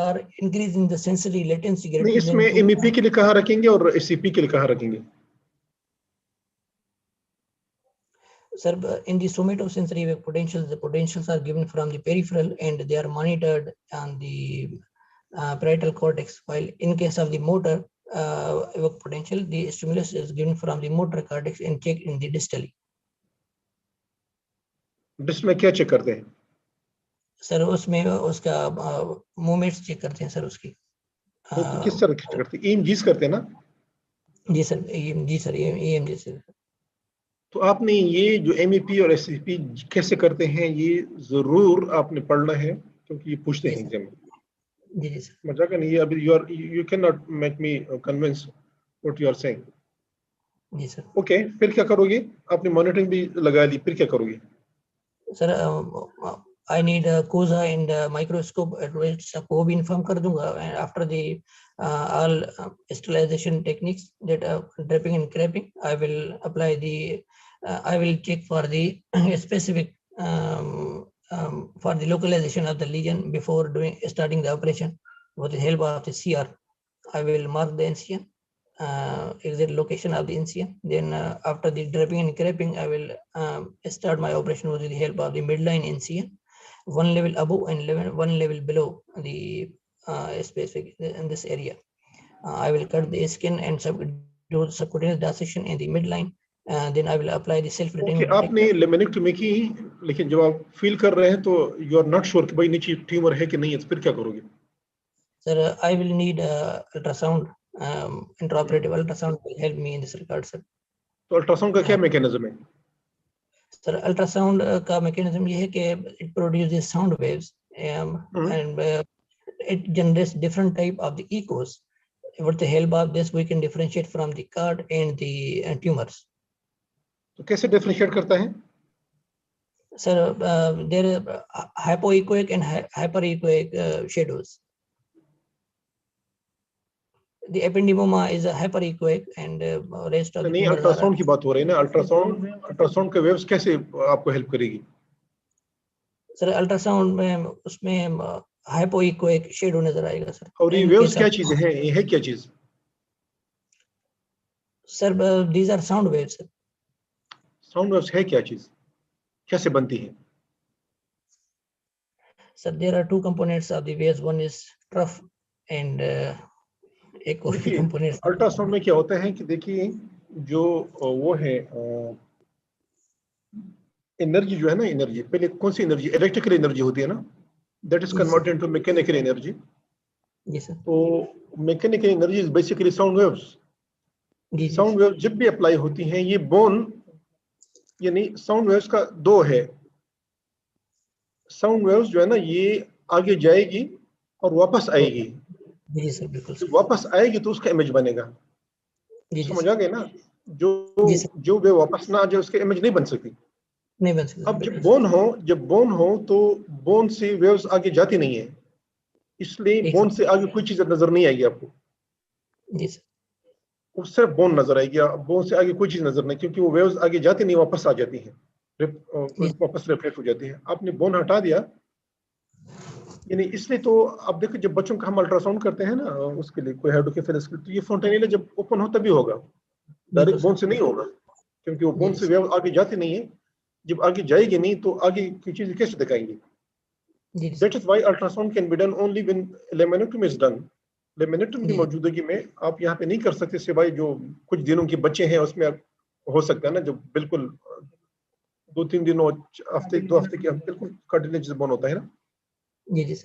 or increase in the sensory latency greater than 2. इसमें MEP के लिए कहाँ रखेंगे और SCP के लिए कहाँ रखेंगे? Sir, in the somatosensory potentials, the potentials are given from the peripheral and they are monitored on the parietal cortex, while in case of the motor evoke potential, the stimulus is given from the motor cortex and checked in the distally. डिस्ट में क्या check करते हैं? Sir उसमें उसका movements check करते हैं sir उसकी। तो किस तरह चेक करते हैं? EMGs करते हैं ना? जी सर, जी सर, EMG सर। तो आपने ये जो MEP और SCP कैसे करते हैं ये जरूर आपने पढ़ना है क्योंकि ये पूछते हैं एग्जाम में। जी जी सर। मजाक नहीं, ये अभी you cannot make me convince what you are saying. जी सर। ओके, फिर क्या करोगे? आपने मॉनिटरिंग भी लगा ली, फिर क्या करोगे? Sir I need a COSA and a microscope at which को भी inform कर दूंगा and after the all sterilization techniques that draping and craping, I will apply the I will check for the specific for the localization of the lesion before starting the operation with the help of the CR. I will mark the incision, exact location of the incision. Then after the draping and craping, I will start my operation with the help of the midline incision, one level above and one level below the specific in this area. I will cut the skin and do subcutaneous dissection in the midline. Then I will apply the self-retaining. आपने लेमिनेक्टोमी की लेकिन जब आप feel कर रहे हैं तो you are not sure कि भाई नीचे ट्यूमर है कि नहीं है, तो फिर क्या करोगे? Sir, I will need ultrasound. Intraoperative ultrasound will help me in this regard, sir. तो अल्ट्रासाउंड का क्या मैकेनिज्म है? Sir, ultrasound का mechanism ये है कि it produces sound waves and it generates different type of the echoes. With the help of this, we can differentiate from the card and the tumors. तो कैसे differentiate करता है? Sir, there are hypoechoic and hyperechoic shadows. The ependymoma is a hyperechoic and rest of the नहीं, tumors ultrasound are. की बात हो रही है ना, अल्ट्रासाउंड के वेव्स कैसे आपको हेल्प करेगी? सर अल्ट्रासाउंड में उसमें हाइपोइकोइक शेडो नजर आएगा सर। और ये वेव्स क्या चीज है? ये है क्या चीज? Sir these are sound waves sir. Sound waves है क्या चीज? कैसे बनती है? Sir there are two components of the waves, one is trough and एक और कंपोनेंट। अल्ट्रासाउंड में क्या होता है कि देखिए जो वो है एनर्जी जो है ना, एनर्जी पहले कौन सी एनर्जी? इलेक्ट्रिकल एनर्जी होती है ना, that is converted into mechanical energy. जी सर। तो mechanical energy is basically sound waves. Sound wave जब भी अप्लाई होती हैं, ये बोन यानी साउंड वेव्स का दो है। साउंड वेव्स जो है ना, ये आगे जाएगी और वापस आएगी। जी सर बिल्कुल सर। वापस आएगी तो उसका इमेज बनेगा। समझ आ गए ना? जो वे वापस ना आ जाए उसके इमेज नहीं बन सकती। नहीं बन सकती। अब जब बोन हो तो बोन से वेव्स आगे जाती नहीं है, इसलिए बोन से आगे कोई चीज नजर नहीं आएगी आपको। जी सर। वो सिर्फ बोन नजर आएगी, बोन से आगे कोई चीज नजर नहीं, क्योंकि वो वेव्स आगे जाती नहीं, वापस आ जाती है, वापस रिफ्लेक्ट हो जाती है। आपने बोन हटा दिया यानी, इसलिए तो आप देखो जब बच्चों का हम अल्ट्रासाउंड करते हैं ना, उसके लिए कोई हाइड्रोकेफेलस के लिए, तो ये फोंटेनिला जब ओपन हो तभी होगा, डायरेक्ट बोन से नहीं होगा, क्योंकि वो बोन से वेव आगे जाती नहीं है। जब आगे जाएगी नहीं तो आगे की चीज कैसे दिखाएंगे? That is why ultrasound can be done only when laminectomy is done. Laminectomy की मौजूदगी में आप यहाँ पे नहीं कर सकते, सिवाय जो कुछ दिनों के बच्चे हैं उसमें हो सकता है ना, जो बिल्कुल 2-3 दिनों, हफ्ते 2 हफ्ते के बिल्कुल कार्टिलेज बोन होता है ना,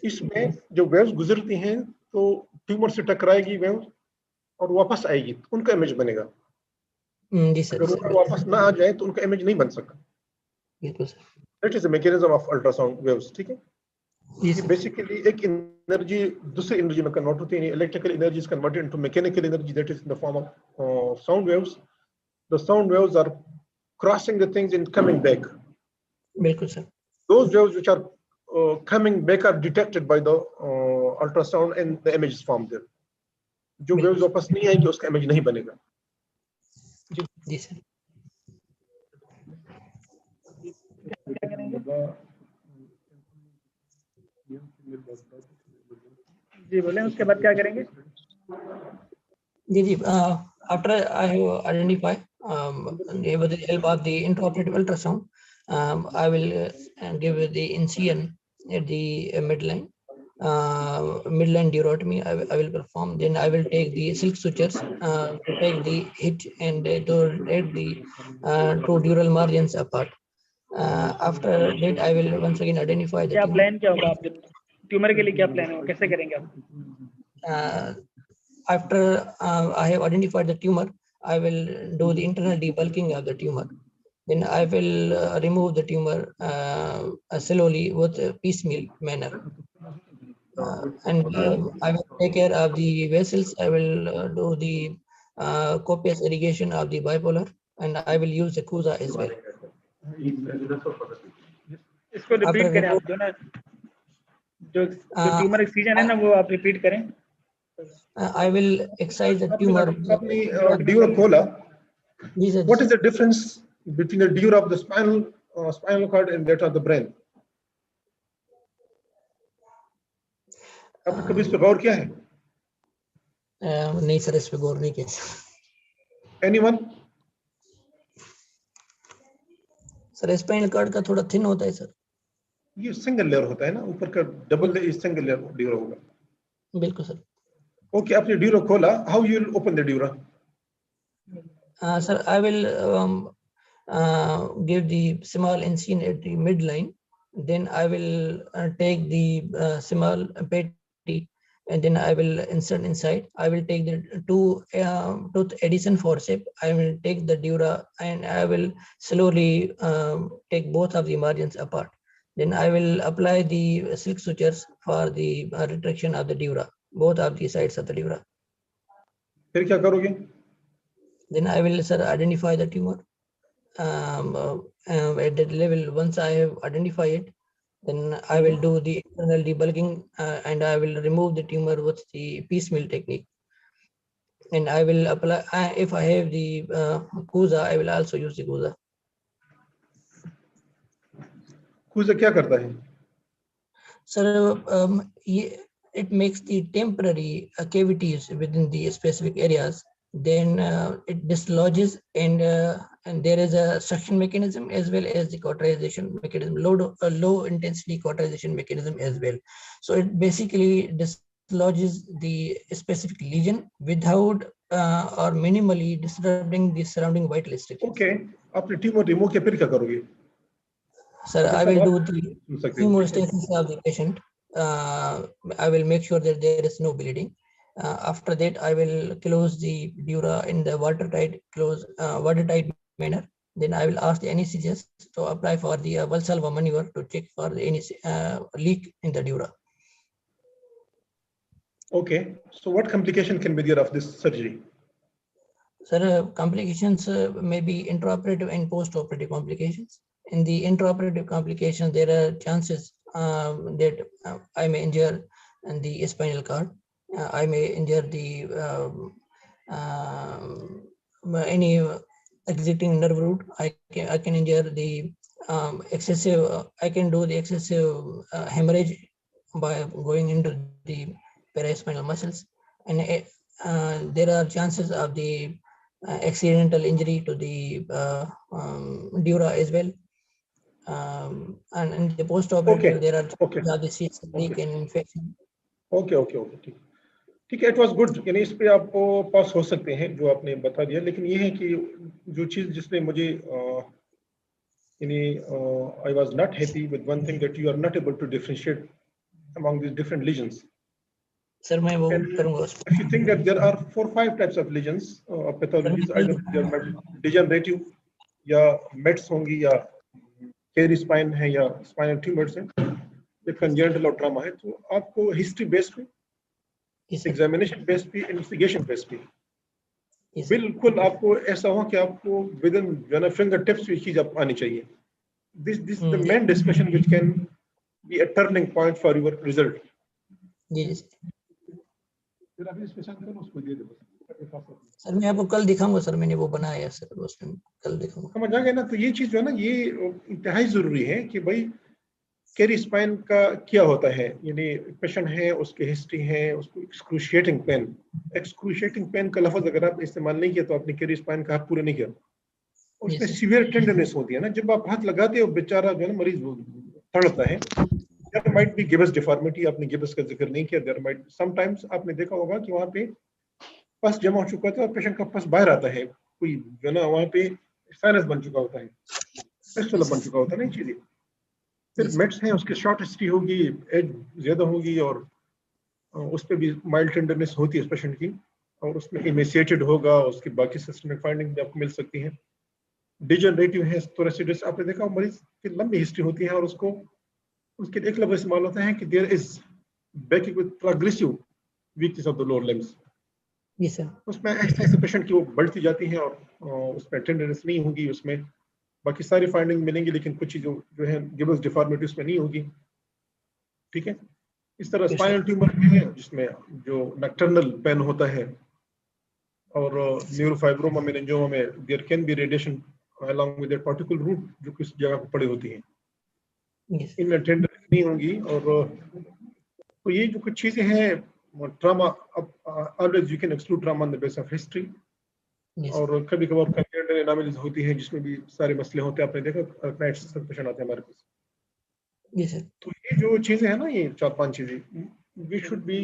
इसमें जो वेव्स गुजरती हैं तो ट्यूमर से टकराएगी वेव और वापस आएगी, तो उनका इमेज बनेगा। अगर उनका वापस ना आ जाए तो उनका इमेज नहीं बन सकता। That is the mechanism of ultrasound waves. ठीक है, ये बेसिकली एक एनर्जी दूसरी एनर्जी में कन्वर्ट होती है। Electrical energy is converted into mechanical energy, that is in the form of sound waves. The sound waves are crossing the things and coming back. बिल्कुल sir. Those waves which are coming back are detected by the ultrasound and the image is formed there. जो waves वापस नहीं आएंगे उसका image नहीं बनेगा। जी sir. जी बोलें, उसके बाद क्या करेंगे? जी after I have identified with the help of the intraoperative ultrasound, I will give the incision at the midline durotomy. I will perform. Then I will take the silk sutures to take the hit and to take the two dural margins apart. After that, I will once again identify the tumor. Plan क्या होगा आपके tumour के लिए? क्या plan है, कैसे करेंगे आप? After I have identified the tumor, I will do the internal debulking of the tumor. Then I will remove the tumor slowly with a piecemeal manner. And I will take care of the vessels. I will do the copious irrigation of the bipolar, and I will use the Kuza as well. इसको repeat करें आप, जो ना जो tumour excision है ना, वो आप रिपीट करें। I will excise the tumor. अपनी ड्यूरा खोला। What is the difference between the dura of the spinal cord and that of the brain? आपने कभी इस पे गौर किया है? नहीं सर, इस पे गौर नहीं किया। Anyone? सर स्पाइनल कॉर्ड का थोड़ा थिन होता है सर। ये सिंगल लेयर होता है ना, ऊपर का double layer, single layer dura होगा। बिल्कुल सर। ओके, आपने ड्यूरा खोला। How you will open the dura? Sir, I will give the small incision at the midline. Then I will take the small patty, and then I will insert inside. I will take the tooth addition forceps. I will take the dura, and I will slowly take both of the margins apart. Then I will apply the silk sutures for the retraction of the dura, both of the sides of the dura. फिर क्या करोगे? Then I will, sir, identify the tumor. At that level, once I have identified it, then I will do the internal debulking, and I will remove the tumor with the piecemeal technique. And I will apply, if I have the Kuza, I will also use the Kuza. Kuza क्या करता है? So it makes the temporary cavities within the specific areas. Then it dislodges, and there is a suction mechanism as well as the cauterization mechanism, low intensity cauterization mechanism as well. So it basically dislodges the specific lesion without or minimally disrupting the surrounding vital structures. Okay, आपने tumor remove किया फिर क्या करोगे? Sir, I will do the hemostasis of the patient. I will make sure that there is no bleeding. After that, I will close the dura in the watertight manner. Then I will ask the anesthetist to apply for the Valsalva maneuver to check for any leak in the dura. Okay, so what complication can be there of this surgery? Sir, complications may be intraoperative and postoperative complications. In the intraoperative complications, there are chances that I may injure the spinal cord. I may injure the any exiting nerve root. I can injure the excessive. I can do the excessive hemorrhage by going into the paraspinal muscles, and there are chances of the accidental injury to the dura as well. And in the post-operative, there are the cyst leak and infection. Okay, ठीक है, it was good. यानी इस पे आप पास हो सकते हैं जो आपने बता दिया, लेकिन ये है कि जो चीज जिसने मुझे यानी I was not happy with one thing, that you are not able to differentiate among these different lesions. Sir, मैं वो करूँगा. If you think that there are 4 or 5 types of lesions or pathologies, either they are degenerative या METs होंगी या carry spine है या spinal tumors हैं, या congenital और trauma है, तो आपको history based पे, examination based पे, investigation based पे बिल्कुल आपको ऐसा हो कि आपको within fingertips ये चीज आप आनी चाहिए. This is the main discussion which can be a turning point for your result. जी. सर मैं आपको कल दिखाऊंगा सर, मैंने वो बनाया सर, उसमें कल दिखाऊंगा. समझ आ गया ना? तो ये चीज जो है ना, ये इंतहाई जरूरी है कि भाई कैरी स्पाइन का क्या होता है. यानी पेशेंट है, उसकी हिस्ट्री है, उसको एक्सक्रूशिएटिंग पेन का लफ्ज अगर आप इस्तेमाल नहीं किया तो आपने कैरी स्पाइन का हाथ पूरा नहीं किया. उसमें सीवियर टेंडरनेस होती है ना, जब आप हाथ लगाते हो बेचारा जो है ना मरीज तड़पता है. There might be gibbous deformity, आपने gibbous का जिक्र नहीं किया. There might sometimes आपने देखा होगा कि वहाँ पे पस जमा हो चुका था और पेशेंट का पस बाहर आता है, कोई जो ना वहाँ पे साइनस बन चुका होता है, फिस्टुला बन चुका होता है ना चीजें. फिर मेट्स हैं, उसके शॉर्ट हिस्ट्री होगी, एज ज्यादा होगी और उस पर भी माइल्ड टेंडरनेस होती है इस पेशेंट की, और उसमें इमेसिएटेड होगा, उसकी बाकी सिस्टमिक फाइंडिंग भी आपको मिल सकती है. डिजेनरेटिव है, थोरेसिटिस आपने देखा मरीज की लंबी हिस्ट्री होती है और उसके एक लफ्ज इस्तेमाल होता है कि there is backing with progressive weakness of the lower limbs. जी सर. उसमें ऐसे पेशेंट की वो बढ़ती जाती है और उसमें टेंडरनेस नहीं होगी, उसमें बाकी सारी फाइंडिंग मिलेंगी, लेकिन कुछ चीजों जो है गिबस डिफॉर्मिटी उसमें नहीं होगी. ठीक है. इस तरह स्पाइनल ट्यूमर भी है जिसमें जो नॉक्टर्नल पेन होता है, और न्यूरोफाइब्रोमा मेनिंजियोमा में there can be radiation along with that particular root जो किस जगह पर पड़ी होती है. इनमें टेंडरनेस नहीं होगी. और तो ये जो कुछ चीजें हैं, trauma, always you can exclude trauma on the base of history. और कभी कभार कंजेनिटल एनोमलीज होती है जिसमें भी सारे मसले होते हैं. आपने देखा नाइट्स पेशेंट आते हैं हमारे पास. जी सर. तो ये जो चीजें हैं ना, ये 4-5 चीजें, we should be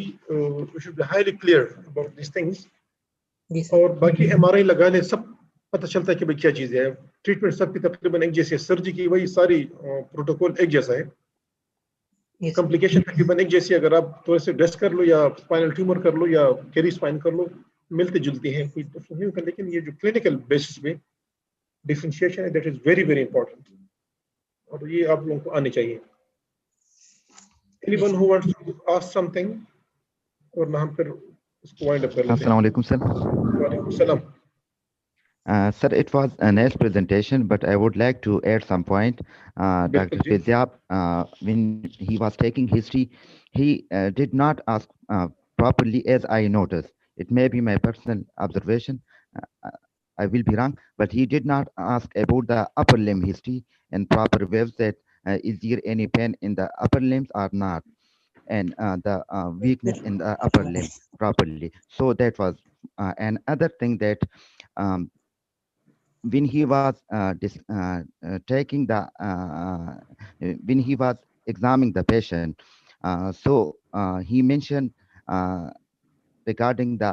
highly clear about this things. और बाकी एमआरआई लगा ले, सब पता चलता है कि भाई क्या चीज़ है। ट्रीटमेंट सबकी तकरीबन एक जैसी है, सर्जरी की वही सारी प्रोटोकॉल एक जैसा है, Yes. कॉम्प्लिकेशन तकरीबन एक जैसी। अगर आप थोड़े से ड्रेस कर लो या स्पाइनल ट्यूमर कर लो या कैरी स्पाइन कर लो, मिलती जुलती हैं, कोई डिफरेंस नहीं होता। लेकिन ये जो क्लिनिकल बेसिस पे डिफरेंशिएशन है, that is very very important, और ये आप लोगों को आनी चाहिए। Anyone who wants to ask something, और ना हम फिर इसको वाइंड अप कर लेते हैं। Assalamu alaikum, sir. वालेकुम सलाम। Sir, it was a nice presentation, but I would like to add some point. Dr. बिल्कुल जी। Fizyab, when he was taking history, he did not ask properly, as I noticed. It may be my personal observation. I will be wrong, but he did not ask about the upper limb history in proper ways, that is there any pain in the upper limbs or not, and the weakness in the upper limb properly. So that was another thing, that when he was taking the when he was examining the patient, so he mentioned regarding the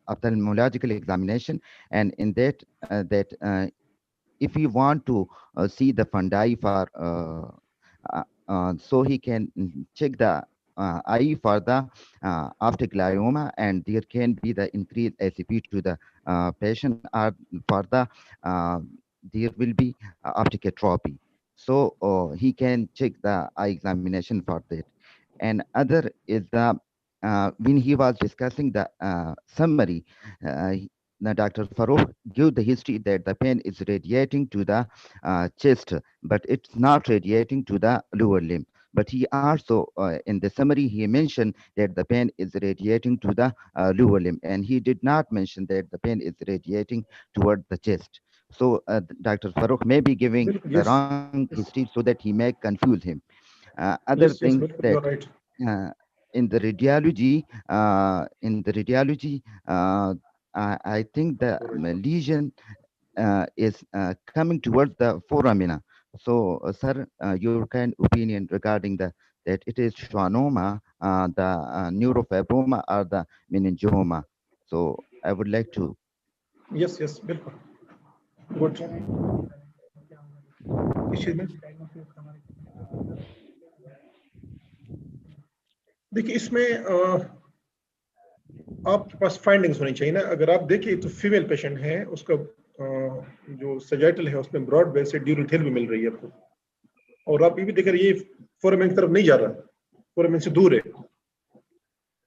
ophthalmological examination, and in that if you want to see the fundi for so he can check the eye for the optic glioma, and there can be the increased ACP to the patient, or for the there will be optic atrophy. So he can check the eye examination for that. And other is the when he was discussing the summary, Dr. Farooq give the history that the pain is radiating to the chest, but it's not radiating to the lower limb. But he also, in the summary, he mentioned that the pain is radiating to the lower limb, and he did not mention that the pain is radiating toward the chest. So Dr. Farooq may be giving the Yes, wrong history so that he may confuse him. Other yes, thing बिल्कुल, that you are right. in the radiology, I think the lesion is coming towards the foramina. So, sir, your kind opinion regarding that it is schwannoma, the neurofibroma, or the meningioma. So, I would like to. Yes, yes, बिल्कुल, good. किस चीज में? देखिए, इसमें आपके पास findings होनी चाहिए ना। अगर आप देखिए तो फीमेल पेशेंट है, उसका जो सजाइटल है उसमें ब्रॉड बेस से ड्यूरल थेल भी मिल रही है आपको, और आप ये भी देख रहे हैं ये फोरामेन की तरफ नहीं जा रहा, फोरामेन से दूर है।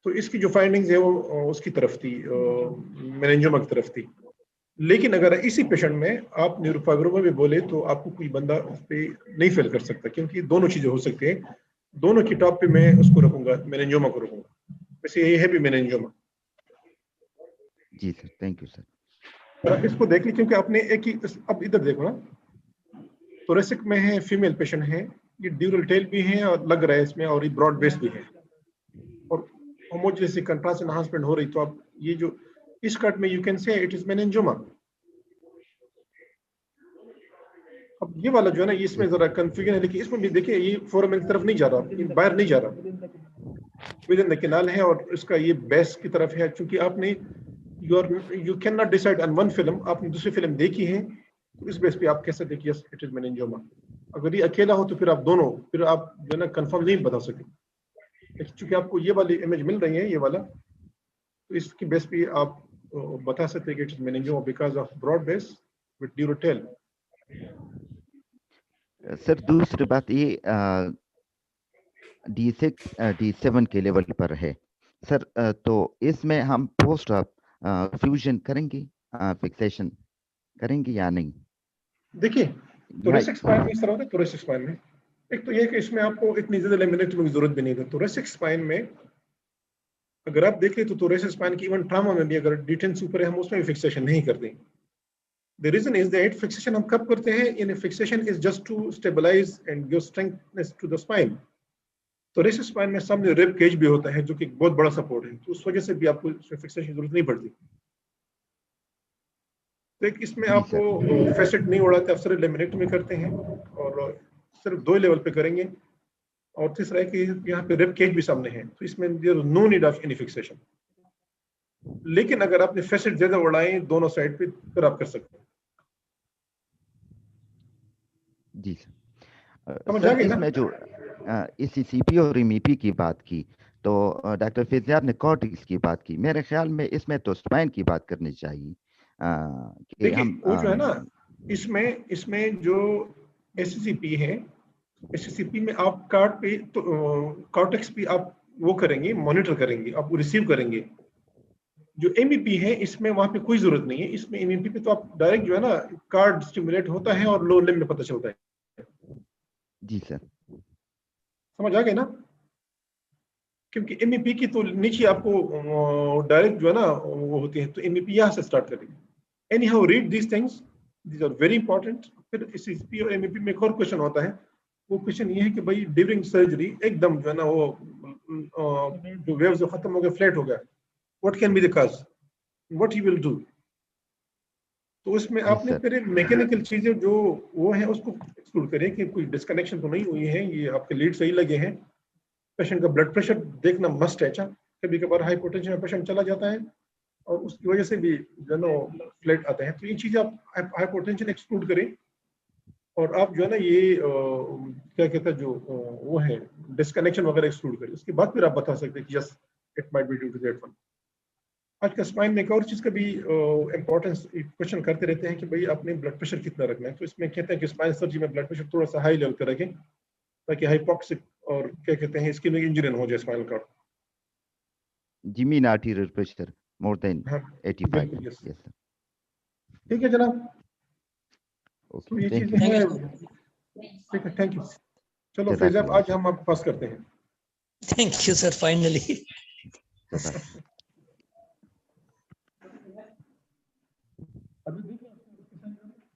तो इसकी जो फाइंडिंग्स है वो उसकी तरफ थी, मेनिंजियोमा की तरफ थी। लेकिन अगर इसी पेशेंट में आप न्यूरोफाइब्रोमा भी बोले तो आपको कोई बंदा उस पर नहीं फेल कर सकता, क्योंकि दोनों चीजें हो सकती हैं। दोनों की टॉप पे मैं उसको रखूंगा, मेनिंजियोमा को रखूंगा। वैसे ये है भी मेनिंजियोमा। जी सर, थैंक यू सर। आप इसको देख लीजिए, क्योंकि आपने एक ही, अब इधर देखो ना, थोरेसिक में है, फीमेल पेशेंट है, ये ड्यूरल टेल भी है और लग रहा है इसमें, और ये ब्रॉड बेस भी है, और होमोजेनियस कंट्रास्ट एनहांसमेंट हो रही। तो आप ये जो इस कट में you can say it is meningioma. अब ये वाला जो है ना, इसमें जरा कंफ्यूजन है, लेकिन इसमें भी देखिए ये फोरामेन की तरफ नहीं जा रहा, ये बाहर नहीं जा रहा, विद इन द कैनाल है, और इसका ये बेस की तरफ है। क्योंकि आपने you can not decide on one film, आपने दूसरी फिल्म देखी है, तो इस बेस पे आप कैसे देखिए इट इज मेनिंजियोमा। अगर ये अकेला हो तो फिर आप दोनों, फिर आप जो है ना कंफर्म नहीं बता सकते। लेकिन चूंकि आपको ये वाली इमेज मिल रही है, ये वाला, तो इसकी बेस पे आप बता सकते हैं कि it is meningioma because of broad base with dural tail. Sir, दूसरी बात ये D6 D7 के लेवल पर है सर, तो इसमें हम पोस्ट ऑफ फ्यूजन करेंगे, फिक्सेशन करेंगे या नहीं? देखिए, थोरेसिक स्पाइन में इस तरह होता है। थोरेसिक स्पाइन में एक तो ये है कि इसमें आपको इतनी ज्यादा लेमिनेक्टोमी की जरूरत भी नहीं है। थोरेसिक स्पाइन में अगर आप देखें तो थोरेसिक स्पाइन की इवन ट्रामा में भी अगर डिटेंस ऊपर है, हम उसमें भी फिक्सेशन नहीं करते। The reason is that fixation हम कब करते हैं? In fixation is just to stabilise and give strengthness to the spine. Thoracic spine में सामने रिब केज भी होता है, जो कि बहुत बड़ा सपोर्ट है, तो उस वजह से भी आपको इसमें फिक्सेशन की जरूरत नहीं पड़ती। तो एक इसमें आपको फैसेट नहीं उड़ाते, आप सिर्फ लेमिनेक्टोमी करते हैं, और सिर्फ 2 लेवल पे करेंगे। और तीसरा है कि यहाँ पे रिब केज भी सामने है, तो इसमें no need of any fixation. लेकिन अगर आपने फेसेट ज्यादा बढ़ाएं दोनों साइड पे फिर आप कर सकते हैं। जी सर। समझ सर आ गई ना? इसमें जो इस सीपी और एमईपी की बात की तो डॉक्टर फिजिया ने कॉर्टिक्स की बात की, मेरे ख्याल में इसमें तो स्पाइन की बात करनी चाहिए कि देखिए हम वो जो है ना, इसमें जो एससीपी है, एससीपी में आप कार्ड पे तो कॉर्टेक्स पे आप वो करेंगे, मॉनिटर करेंगे, आप रिसीव करेंगे। जो एमईपी है इसमें वहां पे कोई जरूरत नहीं है। इसमें एमईपी पे तो आप डायरेक्ट जो है ना कार्ड स्टिमुलेट होता है और लोअर लिम्ब में पता चलता है। जी सर। समझ आ गए ना? क्योंकि एमईपी की तो नीचे आपको डायरेक्ट जो है ना वो होती है, तो एमईपी यहाँ से स्टार्ट करेंगे। Anyhow read these things, these are very important. फिर इस सीपी और एमईपी में एक और क्वेश्चन होता है, वो क्वेश्चन ये है कि भाई ड्यूरिंग सर्जरी एकदम जो है ना वो जो वेव्स खत्म हो गए, फ्लैट हो गया, what can be the cause, what he will do. तो उसमें आपने फिर मैकेनिकल चीजें जो वो है उसको एक्सक्लूड करें कि कोई डिस्कनेक्शन तो नहीं हुई है, ये आपके लीड सही लगे हैं। पेशेंट का ब्लड प्रेशर देखना मस्ट है। कभी कभार हाइपोटेंशन में पेशेंट चला जाता है और उसकी वजह से भी जो है ना फ्लैट आते हैं। तो ये चीजें आप हाइपोटेंशन एक्सक्लूड करें और आप जो है ना ये क्या कहते हैं जो वो है डिस्कनेक्शन वगैरह एक्सक्लूड करें। उसके बाद फिर आप बता सकते हैं कि yes it might be due to that one. आज का स्पाइन में एक और चीज का भी इंपॉर्टेंस क्वेश्चन करते रहते हैं कि भाई आपने ब्लड प्रेशर कितना रखना है। तो इसमें कहते हैं कि स्पाइन सर्जरी में ब्लड प्रेशर थोड़ा सा हाई लेवल पे रखें ताकि हाइपोक्सिक और क्या कहते हैं इसके लिए इंजरी हो जाए स्पाइनल कॉर्ड। जी mean arterial pressure more than 85। बिल्कुल यस यस सर। ठीक है जनाब। तो ये चीजें हैं। ठीक है, थैंक यू। चलो फैजाब आज हम आप पास करते हैं। Thank you sir, finally.